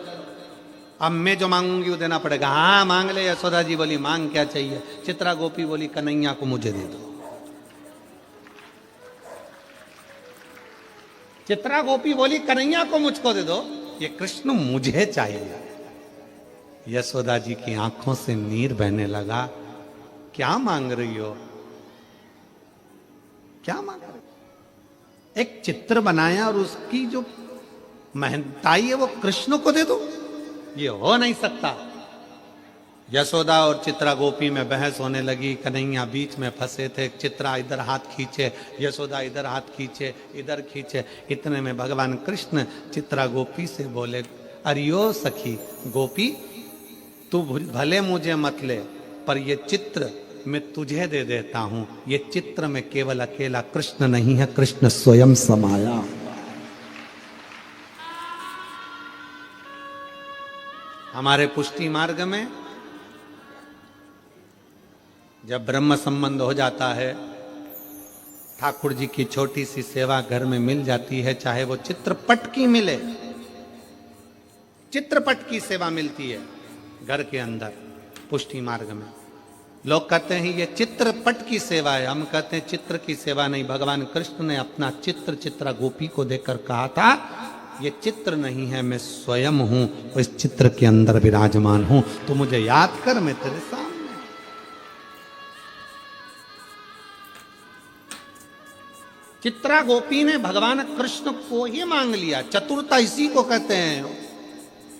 अब मैं जो मांगूंगी वो देना पड़ेगा। हाँ मांग ले। यशोदा जी बोली मांग क्या चाहिए? चित्रा गोपी बोली कन्हैया को मुझे दे दो। चित्रा गोपी बोली कन्हैया को मुझको दे दो, ये कृष्ण मुझे चाहिए। यशोदा जी की आंखों से नीर बहने लगा। क्या मांग रही हो? क्या मांग रही हो? एक चित्र बनाया और उसकी जो महंताई है वो कृष्ण को दे दो, ये हो नहीं सकता। यशोदा और चित्रा गोपी में बहस होने लगी। कन्हैया बीच में फंसे थे। चित्रा इधर हाथ खींचे, यशोदा इधर हाथ खींचे, इधर खींचे। इतने में भगवान कृष्ण चित्रा गोपी से बोले अरियो सखी गोपी, तू भले मुझे मत ले, पर ये चित्र मैं तुझे दे देता हूं। ये चित्र में केवल अकेला कृष्ण नहीं है, कृष्ण स्वयं समाया। हमारे पुष्टि मार्ग में जब ब्रह्म संबंध हो जाता है, ठाकुर जी की छोटी सी सेवा घर में मिल जाती है, चाहे वो चित्रपट की मिले, चित्रपट की सेवा मिलती है घर के अंदर पुष्टि मार्ग में। लोग कहते हैं ये चित्रपट की सेवा है, हम कहते हैं चित्र की सेवा नहीं। भगवान कृष्ण ने अपना चित्र चित्रा गोपी को देकर कहा था ये चित्र नहीं है, मैं स्वयं हूं, इस चित्र के अंदर विराजमान हूं, तो मुझे याद कर, मैं तेरे सामने। चित्रा गोपी ने भगवान कृष्ण को ही मांग लिया। चतुरता इसी को कहते हैं,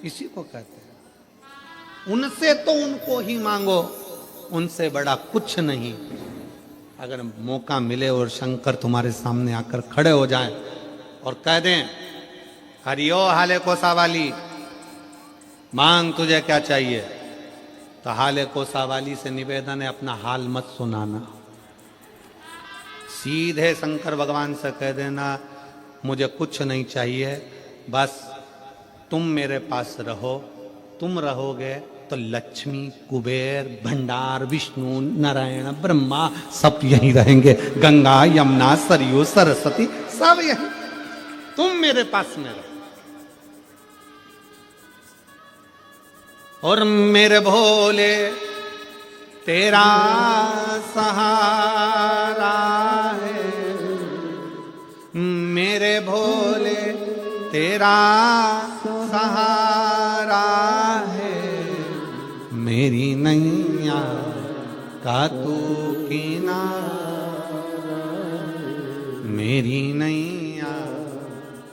इसी को कहते हैं। उनसे तो उनको ही मांगो, उनसे बड़ा कुछ नहीं। अगर मौका मिले और शंकर तुम्हारे सामने आकर खड़े हो जाएं और कह दें हरियो हाले कोसा वाली, मांग तुझे क्या चाहिए, तो हाले कोसा वाली से निवेदन है अपना हाल मत सुनाना। सीधे शंकर भगवान से कह देना मुझे कुछ नहीं चाहिए, बस तुम मेरे पास रहो। तुम रहोगे तो लक्ष्मी, कुबेर, भंडार, विष्णु, नारायण, ब्रह्मा सब यहीं रहेंगे। गंगा, यमुना, सरयू, सरस्वती सब यहीं। तुम मेरे पास में रहो। और मेरे भोले तेरा सहारा है, मेरे भोले तेरा सहारा है, मेरी नैया का तू किनारा, मेरी नैया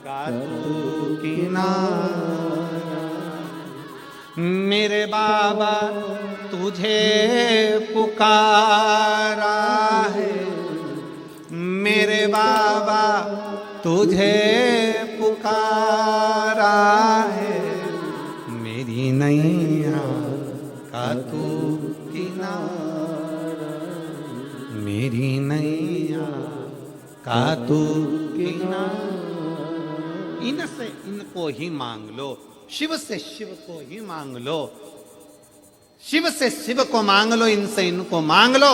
का तू किनारा। मेरे बाबा तुझे पुकारा है, मेरे बाबा तुझे पुकारा है, मेरी नैया का तू किनारा, मेरी नैया का तू किनारा। इनसे इनको ही मांग लो, शिव से शिव को ही मांग लो, शिव से शिव को मांग लो, इनसे इनको मांग लो।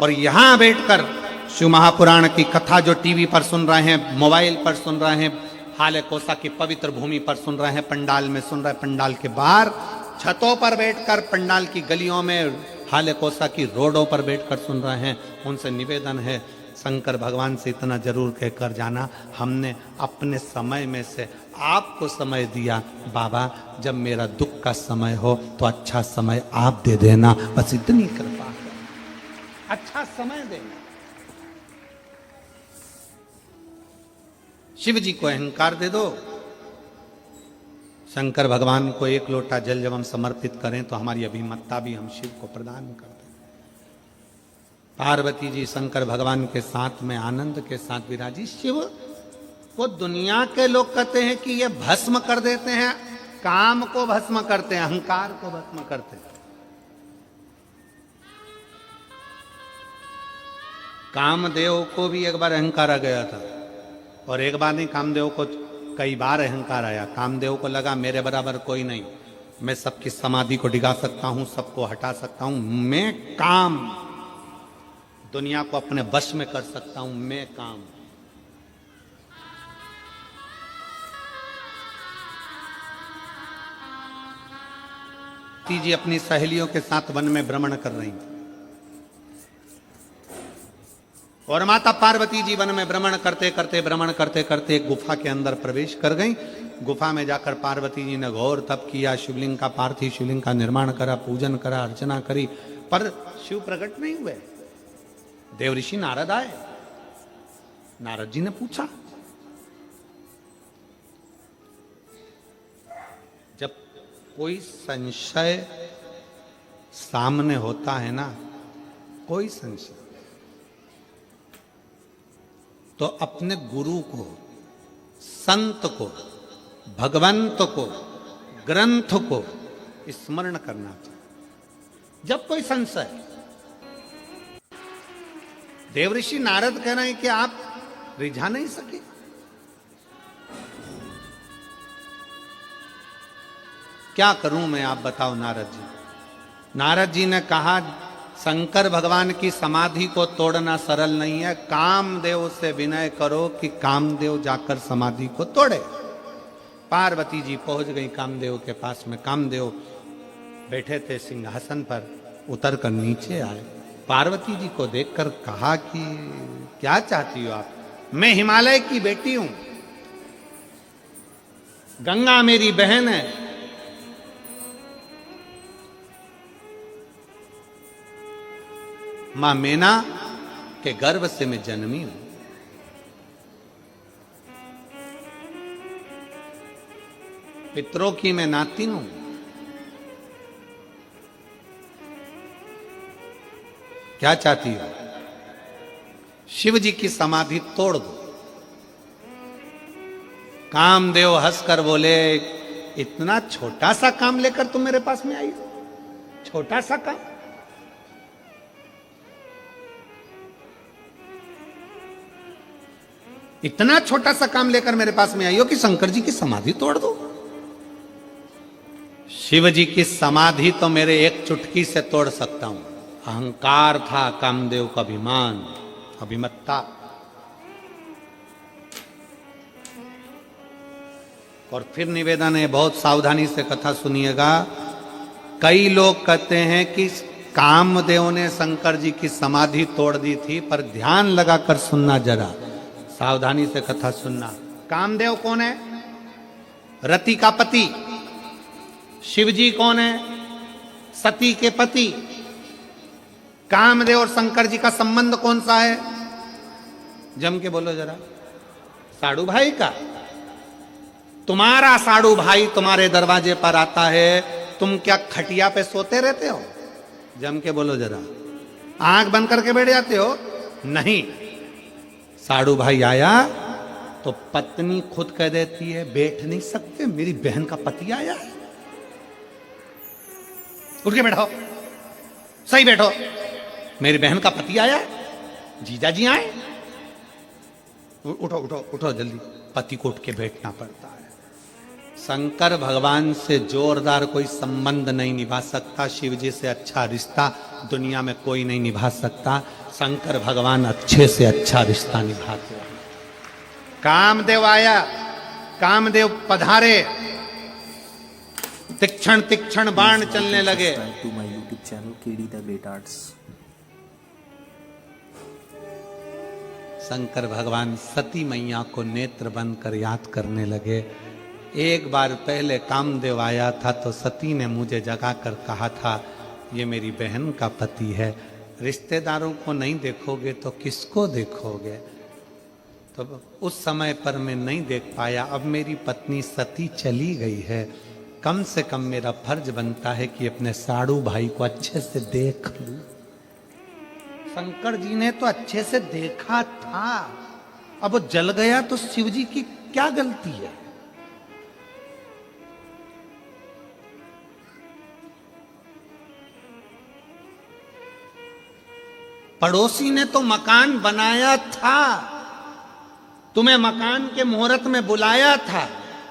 और यहां बैठकर शिव महापुराण की कथा जो टीवी पर सुन रहे हैं, मोबाइल पर सुन रहे हैं, हाले कोसा की पवित्र भूमि पर सुन रहे हैं, पंडाल में सुन रहे हैं, पंडाल के बाहर छतों पर बैठकर, पंडाल की गलियों में, हाले कोसा की रोडों पर बैठकर सुन रहे हैं, उनसे निवेदन है शंकर भगवान से इतना जरूर कहकर जाना, हमने अपने समय में से आपको समय दिया, बाबा जब मेरा दुख का समय हो तो अच्छा समय आप दे देना, बस इतनी कृपा है, अच्छा समय देना। शिव जी को अहंकार दे दो। शंकर भगवान को एक लोटा जल जब हम समर्पित करें तो हमारी अभिमतता भी हम शिव को प्रदान कर दें। पार्वती जी शंकर भगवान के साथ में आनंद के साथ विराजी। शिव को दुनिया के लोग कहते हैं कि ये भस्म कर देते हैं, काम को भस्म करते हैं, अहंकार को भस्म करते हैं। कामदेव को भी एक बार अहंकार आ गया था, और एक बार नहीं, कामदेव को कई बार अहंकार आया। कामदेव को लगा मेरे बराबर कोई नहीं, मैं सबकी समाधि को डिगा सकता हूं, सबको हटा सकता हूं, मैं काम, दुनिया को अपने वश में कर सकता हूं, मैं काम। जी अपनी सहेलियों के साथ वन में भ्रमण कर रही थी, और माता पार्वती जी वन में भ्रमण करते करते एक गुफा के अंदर प्रवेश कर गई। गुफा में जाकर पार्वती जी ने घोर तप किया, शिवलिंग का, पार्थिव शिवलिंग का निर्माण करा, पूजन करा, अर्चना करी, पर शिव प्रकट नहीं हुए। देव ऋषि नारद आए। नारद जी ने पूछा, जब कोई संशय सामने होता है ना, कोई संशय, तो अपने गुरु को, संत को, भगवंत को, ग्रंथ को स्मरण करना चाहिए। जब कोई संशय, देवऋषि नारद कह रहे हैं कि आप रिझा नहीं सके। क्या करूं मैं, आप बताओ नारद जी। नारद जी ने कहा, शंकर भगवान की समाधि को तोड़ना सरल नहीं है, कामदेव से विनय करो कि कामदेव जाकर समाधि को तोड़े। पार्वती जी पहुंच गई कामदेव के पास में। कामदेव बैठे थे सिंहासन पर, उतर कर नीचे आए। पार्वती जी को देखकर कहा कि क्या चाहती हो आप? मैं हिमालय की बेटी हूं, गंगा मेरी बहन है, मां मेना के गर्भ से मैं जन्मी हूं। पितरों की मैं नाती हूं। क्या चाहती हो? शिव जी की समाधि तोड़ दो। कामदेव हंसकर बोले, इतना छोटा सा काम लेकर तुम मेरे पास में आई हो? छोटा सा काम? इतना छोटा सा काम लेकर मेरे पास में आई हो कि शंकर जी की समाधि तोड़ दो? शिव जी की समाधि तो मेरे एक चुटकी से तोड़ सकता हूं। अहंकार था कामदेव का, अभिमान, अभिमत्ता। और फिर निवेदन है, बहुत सावधानी से कथा सुनिएगा। कई लोग कहते हैं कि कामदेव ने शंकर जी की समाधि तोड़ दी थी, पर ध्यान लगाकर सुनना, जरा सावधानी से कथा सुनना। कामदेव कौन है? रति का पति। शिव जी कौन है? सती के पति। कामदेव और शंकर जी का संबंध कौन सा है? जम के बोलो जरा। साड़ू भाई का। तुम्हारा साड़ू भाई तुम्हारे दरवाजे पर आता है, तुम क्या खटिया पे सोते रहते हो? जम के बोलो जरा। आंख बंद करके बैठ जाते हो? नहीं। साड़ू भाई आया तो पत्नी खुद कह देती है, बैठ नहीं सकते, मेरी बहन का पति आया है। उठ के बैठो, सही बैठो, मेरी बहन का पति आया है, जीजा जी आए। उठो उठो उठो जल्दी। पति को उठ के बैठना पड़ता है। शंकर भगवान से जोरदार कोई संबंध नहीं निभा सकता, शिव जी से अच्छा रिश्ता दुनिया में कोई नहीं निभा सकता। शंकर भगवान अच्छे से अच्छा रिश्ता निभाते हैं। कामदेव आया, कामदेव पधारे, तीक्ष्ण तीक्ष्ण बाण चलने लगे। To my YouTube channel KD the great arts. Shankar भगवान सती मैया को नेत्र बंद कर याद करने लगे। एक बार पहले कामदेव आया था तो सती ने मुझे जगा कर कहा था ये मेरी बहन का पति है, रिश्तेदारों को नहीं देखोगे तो किसको देखोगे। तो उस समय पर मैं नहीं देख पाया, अब मेरी पत्नी सती चली गई है, कम से कम मेरा फर्ज बनता है कि अपने साड़ू भाई को अच्छे से देख लूं। शंकर जी ने तो अच्छे से देखा था, अब वो जल गया तो शिव जी की क्या गलती है। पड़ोसी ने तो मकान बनाया था, तुम्हें मकान के मुहूर्त में बुलाया था,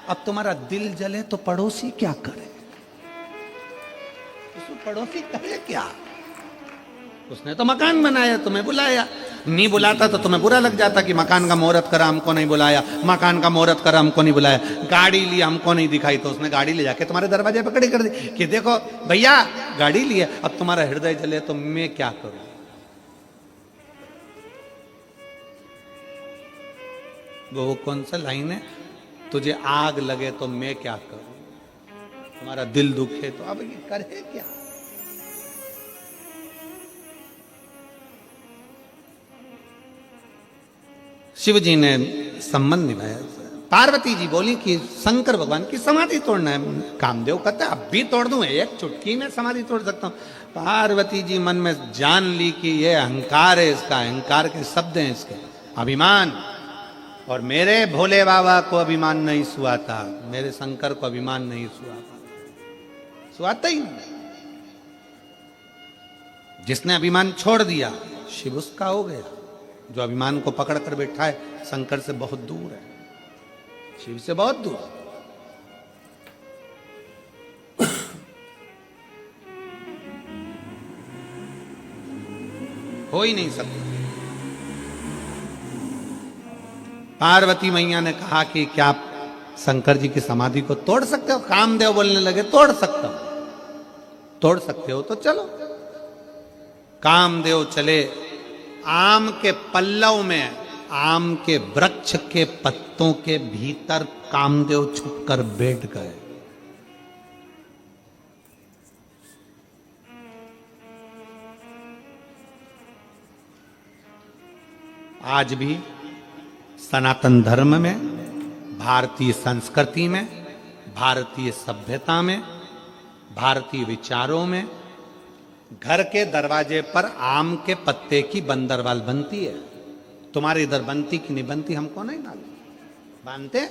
अब तुम्हारा दिल जले तो पड़ोसी क्या करे। पड़ोसी करे क्या, उसने तो मकान बनाया, तुम्हें बुलाया। नहीं बुलाता तो तुम्हें बुरा लग जाता कि मकान का मुहूर्त करा हमको नहीं बुलाया, मकान का मुहूर्त करा हमको नहीं बुलाया, गाड़ी ली हमको नहीं दिखाई तो उसने गाड़ी ले जाके तुम्हारे दरवाजे पे खड़ी कर दी कि देखो भैया गाड़ी ली है। अब तुम्हारा हृदय जले तो मैं क्या करूं। वो कौन सा लाइन है, तुझे आग लगे तो मैं क्या करूं, तुम्हारा दिल दुखे तो अब ये करे क्या। शिव जी ने संबंध निभाया। पार्वती जी बोली कि शंकर भगवान की समाधि तोड़ना है। कामदेव कहता है अब भी तोड़ दूं, एक चुटकी में समाधि तोड़ सकता हूं। पार्वती जी मन में जान ली कि ये अहंकार है, इसका अहंकार के शब्द हैं इसके, अभिमान। और मेरे भोले बाबा को अभिमान नहीं सुहाता, मेरे शंकर को अभिमान नहीं सुहाता ही नहीं। जिसने अभिमान छोड़ दिया शिव उसका हो गया, जो अभिमान को पकड़ कर बैठा है शंकर से बहुत दूर है, शिव से बहुत दूर। हो ही नहीं सकता। पार्वती मैया ने कहा कि क्या आप शंकर जी की समाधि को तोड़ सकते हो। कामदेव बोलने लगे तोड़ सकता हूं। तोड़ सकते हो तो चलो। कामदेव चले, आम के पल्लव में, आम के वृक्ष के पत्तों के भीतर कामदेव छुपकर बैठ गए। आज भी सनातन धर्म में, भारतीय संस्कृति में, भारतीय सभ्यता में, भारतीय विचारों में घर के दरवाजे पर आम के पत्ते की बंदरवाल बनती है। तुम्हारे इधर बनती कि नहीं बनती हमको नहीं मालूम। बांधते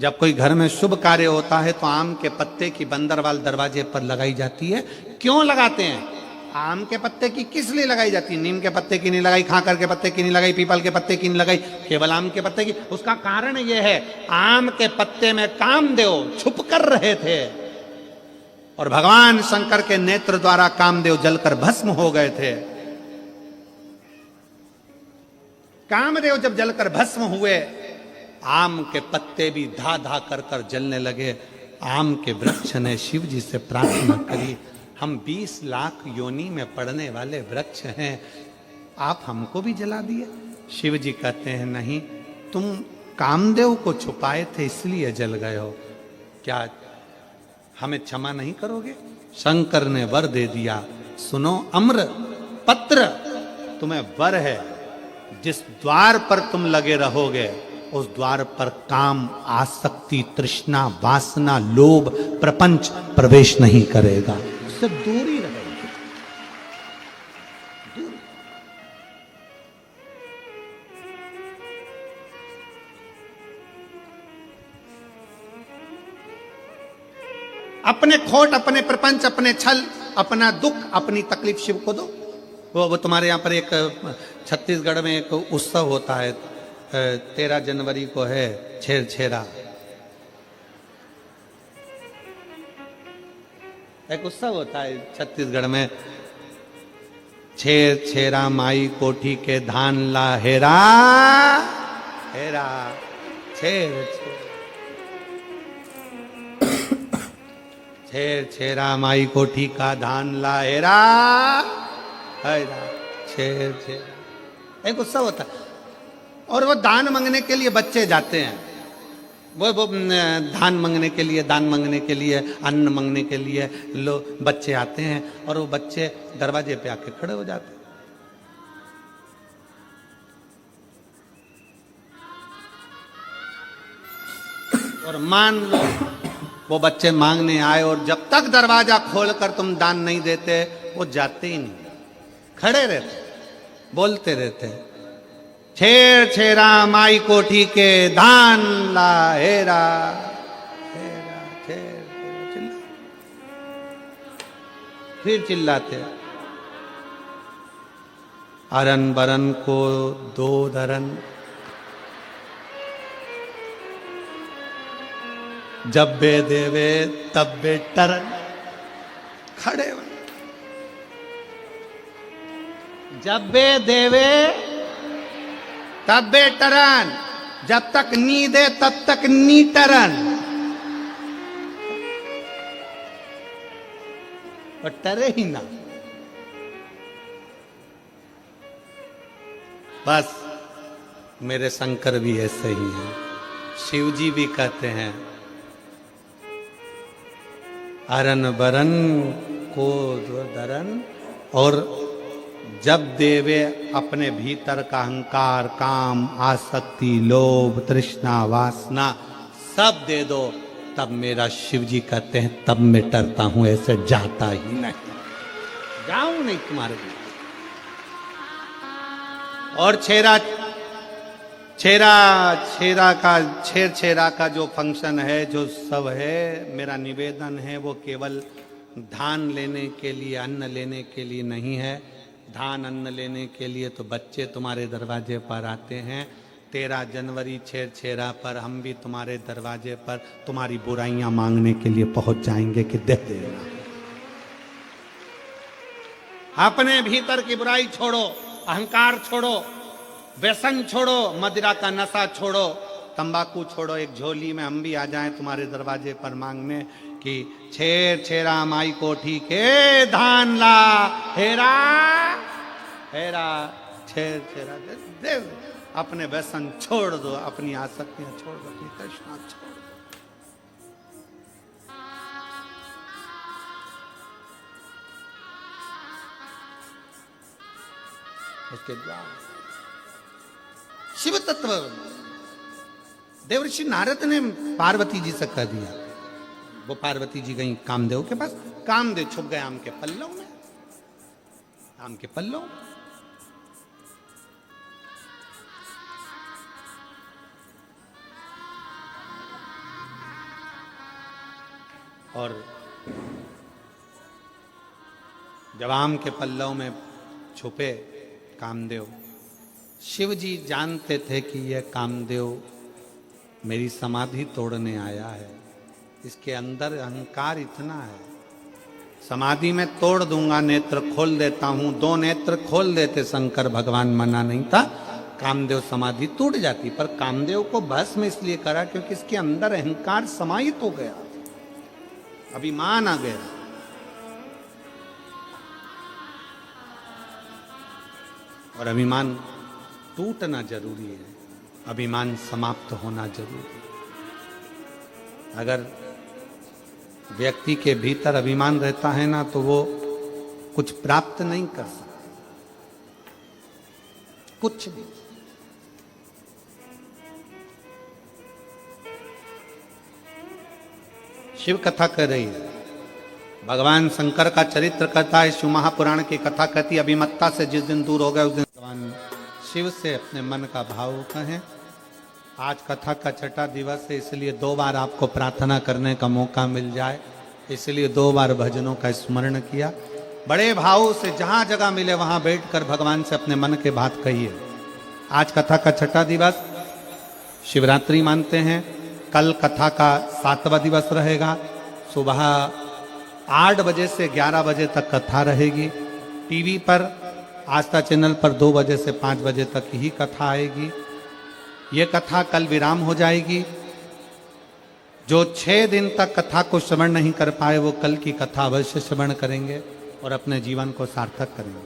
जब कोई घर में शुभ कार्य होता है तो आम के पत्ते की बंदरवाल दरवाजे पर लगाई जाती है। क्यों लगाते हैं? आम के पत्ते की किस लिए लगाई जाती है? नीम के पत्ते की नहीं लगाई, खाकर के पत्ते की नहीं लगाई, पीपल के पत्ते की नहीं लगाई, केवल आम के पत्ते की। उसका कारण यह है, आम के पत्ते में कामदेव छुप कर रहे थे और भगवान शंकर के नेत्र द्वारा कामदेव जलकर भस्म हो गए थे। कामदेव जब जलकर भस्म हुए, आम के पत्ते भी धा धा कर कर जलने लगे। आम के वृक्ष ने शिव जी से प्रार्थना करी, हम 20 लाख योनि में पड़ने वाले वृक्ष हैं, आप हमको भी जला दिए। शिव जी कहते हैं नहीं, तुम कामदेव को छुपाए थे इसलिए जल गए हो, क्या हमें क्षमा नहीं करोगे? शंकर ने वर दे दिया, सुनो अम्र पत्र, तुम्हें वर है, जिस द्वार पर तुम लगे रहोगे उस द्वार पर काम, आसक्ति, तृष्णा, वासना, लोभ, प्रपंच प्रवेश नहीं करेगा, उससे दूर ही रहेगी। दूर। अपने खोट, अपने प्रपंच, अपने छल, अपना दुख, अपनी तकलीफ शिव को दो। वो तुम्हारे यहाँ पर एक छत्तीसगढ़ में एक उत्सव होता है, 13 जनवरी को है छेरा। एक उत्सव होता है छत्तीसगढ़ में, छेरा माई कोठी के धान ला हेरा हेरा छेर छेरा माई कोठी का धान ला हेरा हेरा। 13 एक उत्सव होता है। और वो दान मांगने के लिए बच्चे जाते हैं, वो धान मांगने के लिए, दान मांगने के लिए, अन्न मांगने के लिए लोग बच्चे आते हैं और वो बच्चे दरवाजे पे आके खड़े हो जाते हैं। और मान लो वो बच्चे मांगने आए और जब तक दरवाजा खोलकर तुम दान नहीं देते वो जाते ही नहीं, खड़े रहते, बोलते रहते, छेर छेरा माई कोठी के धान ला हेरा हेरा छेर चिल्ला, फिर चिल्लाते, अरन बरन को दो धरन, जब बे देवे तब बे टरन, खड़े हो, जब बे देवे तब बे टरन, जब तक नी दे तब तक नी टरन, और टरे ही ना। बस मेरे शंकर भी ऐसे ही हैं, शिव जी भी कहते हैं अरन बरन को दो धरन, और जब देवे अपने भीतर का अहंकार, काम, आसक्ति, लोभ, तृष्णा, वासना सब दे दो, तब मेरा शिव जी कहते हैं तब मैं डरता हूं, ऐसे जाता ही नहीं, जाऊं नहीं तुम्हारे लिए। और छेरा का जो फंक्शन है, जो सब है, मेरा निवेदन है वो केवल धान लेने के लिए, अन्न लेने के लिए नहीं है। धान अन्न लेने के लिए तो बच्चे तुम्हारे दरवाजे पर आते हैं। 13 जनवरी छेरा पर हम भी तुम्हारे दरवाजे पर तुम्हारी बुराइयां मांगने के लिए पहुंच जाएंगे कि दे देना। अपने भीतर की बुराई छोड़ो, अहंकार छोड़ो, व्यसन छोड़ो, मदिरा का नशा छोड़ो, तंबाकू छोड़ो, एक झोली में हम भी आ जाएं तुम्हारे दरवाजे पर मांगने कि छेर छेरा माई कोठी के धान ला हेरा हेरा छेर छेरा दे। अपने व्यसन छोड़ दो, अपनी आसक्तियां छोड़ दो, अपनी तृष्णा छोड़ दो। उसके द्वारा शिव तत्व देवर्षि नारद ने पार्वती जी से कह दिया। वो पार्वती जी गई कामदेव के पास, कामदेव छुप गए आम के पल्लों में, आम के पल्लों। और जब आम के पल्लों में छुपे कामदेव, शिव जी जानते थे कि यह कामदेव मेरी समाधि तोड़ने आया है, इसके अंदर अहंकार इतना है, समाधि में तोड़ दूंगा, नेत्र खोल देता हूं। 2 नेत्र खोल देते शंकर भगवान, मना नहीं था, कामदेव समाधि टूट जाती। पर कामदेव को भस्म इसलिए करा क्योंकि इसके अंदर अहंकार समाहित हो गया, अभिमान आ गया। और अभिमान टूटना जरूरी है, अभिमान समाप्त होना जरूरी है। अगर व्यक्ति के भीतर अभिमान रहता है ना, तो वो कुछ प्राप्त नहीं कर सकता, कुछ भी। शिव कथा कर रही है, भगवान शंकर का चरित्र कहता है, शिव महापुराण की कथा कहती, अभिमत्ता से जिस दिन दूर हो गए उस दिन भगवान शिव से अपने मन का भाव कहें। आज कथा का छठा दिवस है, इसलिए 2 बार आपको प्रार्थना करने का मौका मिल जाए, इसलिए 2 बार भजनों का स्मरण किया। बड़े भाव से जहां जगह मिले वहां बैठकर भगवान से अपने मन के बात कहिए। आज कथा का छठा दिवस, शिवरात्रि मानते हैं। कल कथा का 7वां दिवस रहेगा। सुबह 8 बजे से 11 बजे तक कथा रहेगी। टीवी पर आस्था चैनल पर 2 बजे से 5 बजे तक ही कथा आएगी। ये कथा कल विराम हो जाएगी। जो 6 दिन तक कथा को श्रवण नहीं कर पाए वो कल की कथा अवश्य श्रवण करेंगे और अपने जीवन को सार्थक करेंगे।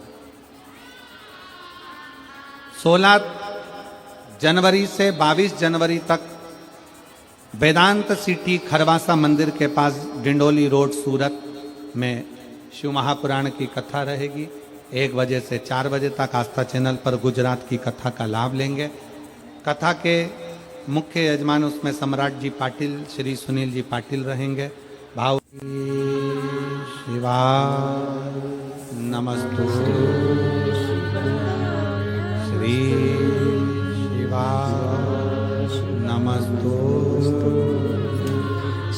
16 जनवरी से 22 जनवरी तक वेदांत सिटी खरवासा मंदिर के पास डिंडोली रोड सूरत में शिव महापुराण की कथा रहेगी। 1 बजे से 4 बजे तक आस्था चैनल पर गुजरात की कथा का लाभ लेंगे। कथा के मुख्य यजमान उसमें सम्राट जी पाटिल, श्री सुनील जी पाटिल रहेंगे। भाव शिवा नमस्तु श्री शिवा नमस्तु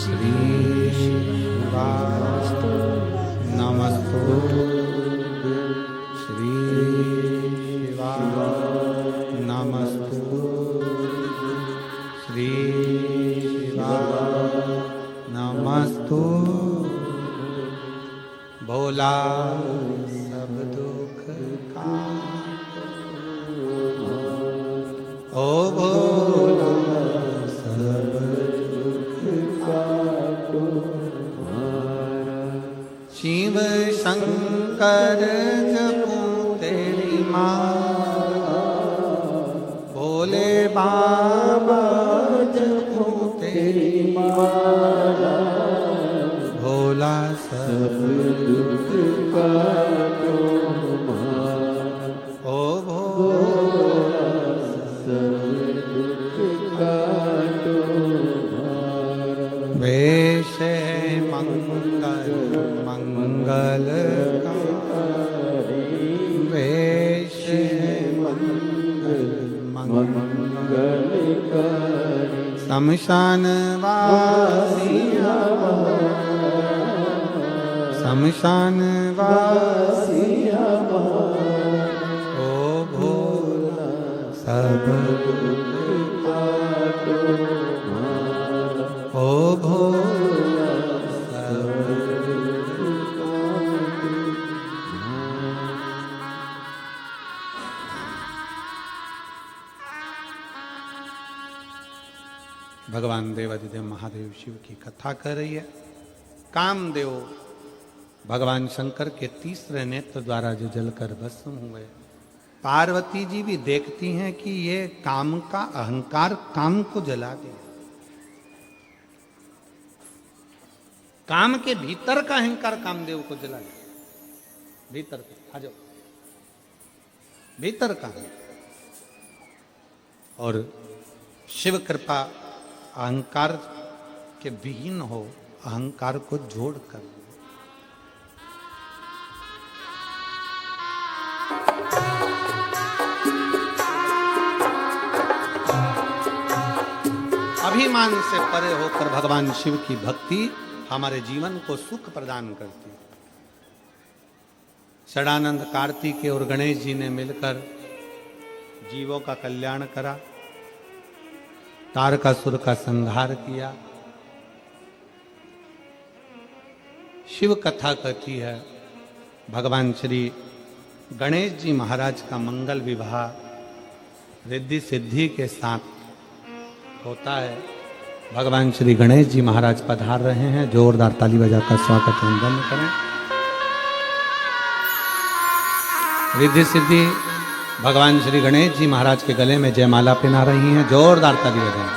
श्री शिवा नमस्तु श्री शिवा नमस्तु श्री शिवा नमस्तु। भोला सब दुख का ओ भोला सब दुख काटो शिव शंकर जपो तेरी माला भोले बाबा जपो तेरी माला भोला सब दुख काटो ओ भोला सब दुख काटो वेश मंगल मंगल वेश मंगल मंगल शमशान वासी शमशान वासी ओ भोला सब दुख काटो ओ भोला सब दुख काटो। भगवान देवाधिदेव महादेव शिव की कथा कर रही है। कामदेव भगवान शंकर के तीसरे नेत्र द्वारा जो जलकर भस्म हुए, पार्वती जी भी देखती हैं कि ये काम का अहंकार काम को जला दिया। काम के भीतर का अहंकार कामदेव को जला दिया। भीतर का आ जाओ, भीतर का। और शिव कृपा अहंकार के विहीन हो, अहंकार को जोड़कर। अभिमान से परे होकर भगवान शिव की भक्ति हमारे जीवन को सुख प्रदान करती है। षडानंद कार्तिकेय और गणेश जी ने मिलकर जीवों का कल्याण करा, तारकासुर का संहार किया। शिव कथा कहती है भगवान श्री गणेश जी महाराज का मंगल विवाह रिद्धि सिद्धि के साथ होता है। भगवान श्री गणेश जी महाराज पधार रहे हैं। जोरदार ताली बजाकर स्वागत वंदन करें। रिद्धि सिद्धि भगवान श्री गणेश जी महाराज के गले में जयमाला पहना रही हैं। जोरदार ताली बजाएं।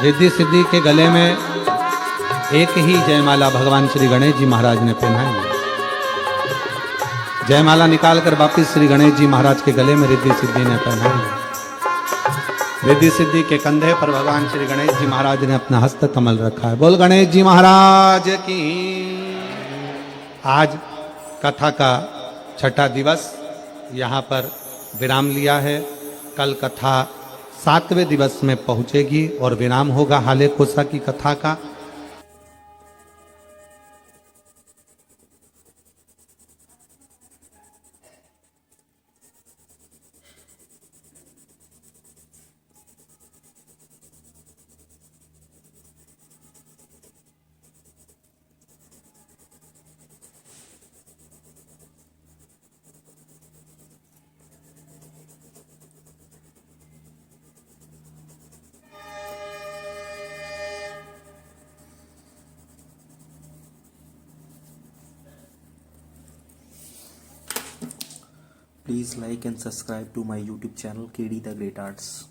रिद्धि सिद्धि के गले में एक ही जयमाला भगवान श्री गणेश जी महाराज ने पहनाई है। जयमाला निकालकर वापिस श्री गणेश जी महाराज के गले में रिद्धि सिद्धि ने पहनाई है। रिद्धि सिद्धि के कंधे पर भगवान श्री गणेश जी महाराज ने अपना हस्त कमल रखा है। बोल गणेश जी महाराज की। आज कथा का छठा दिवस यहाँ पर विराम लिया है। कल कथा 7वें दिवस में पहुंचेगी और विराम होगा हाले कोसा की कथा का। Please like and subscribe to my YouTube channel KD The Great Arts.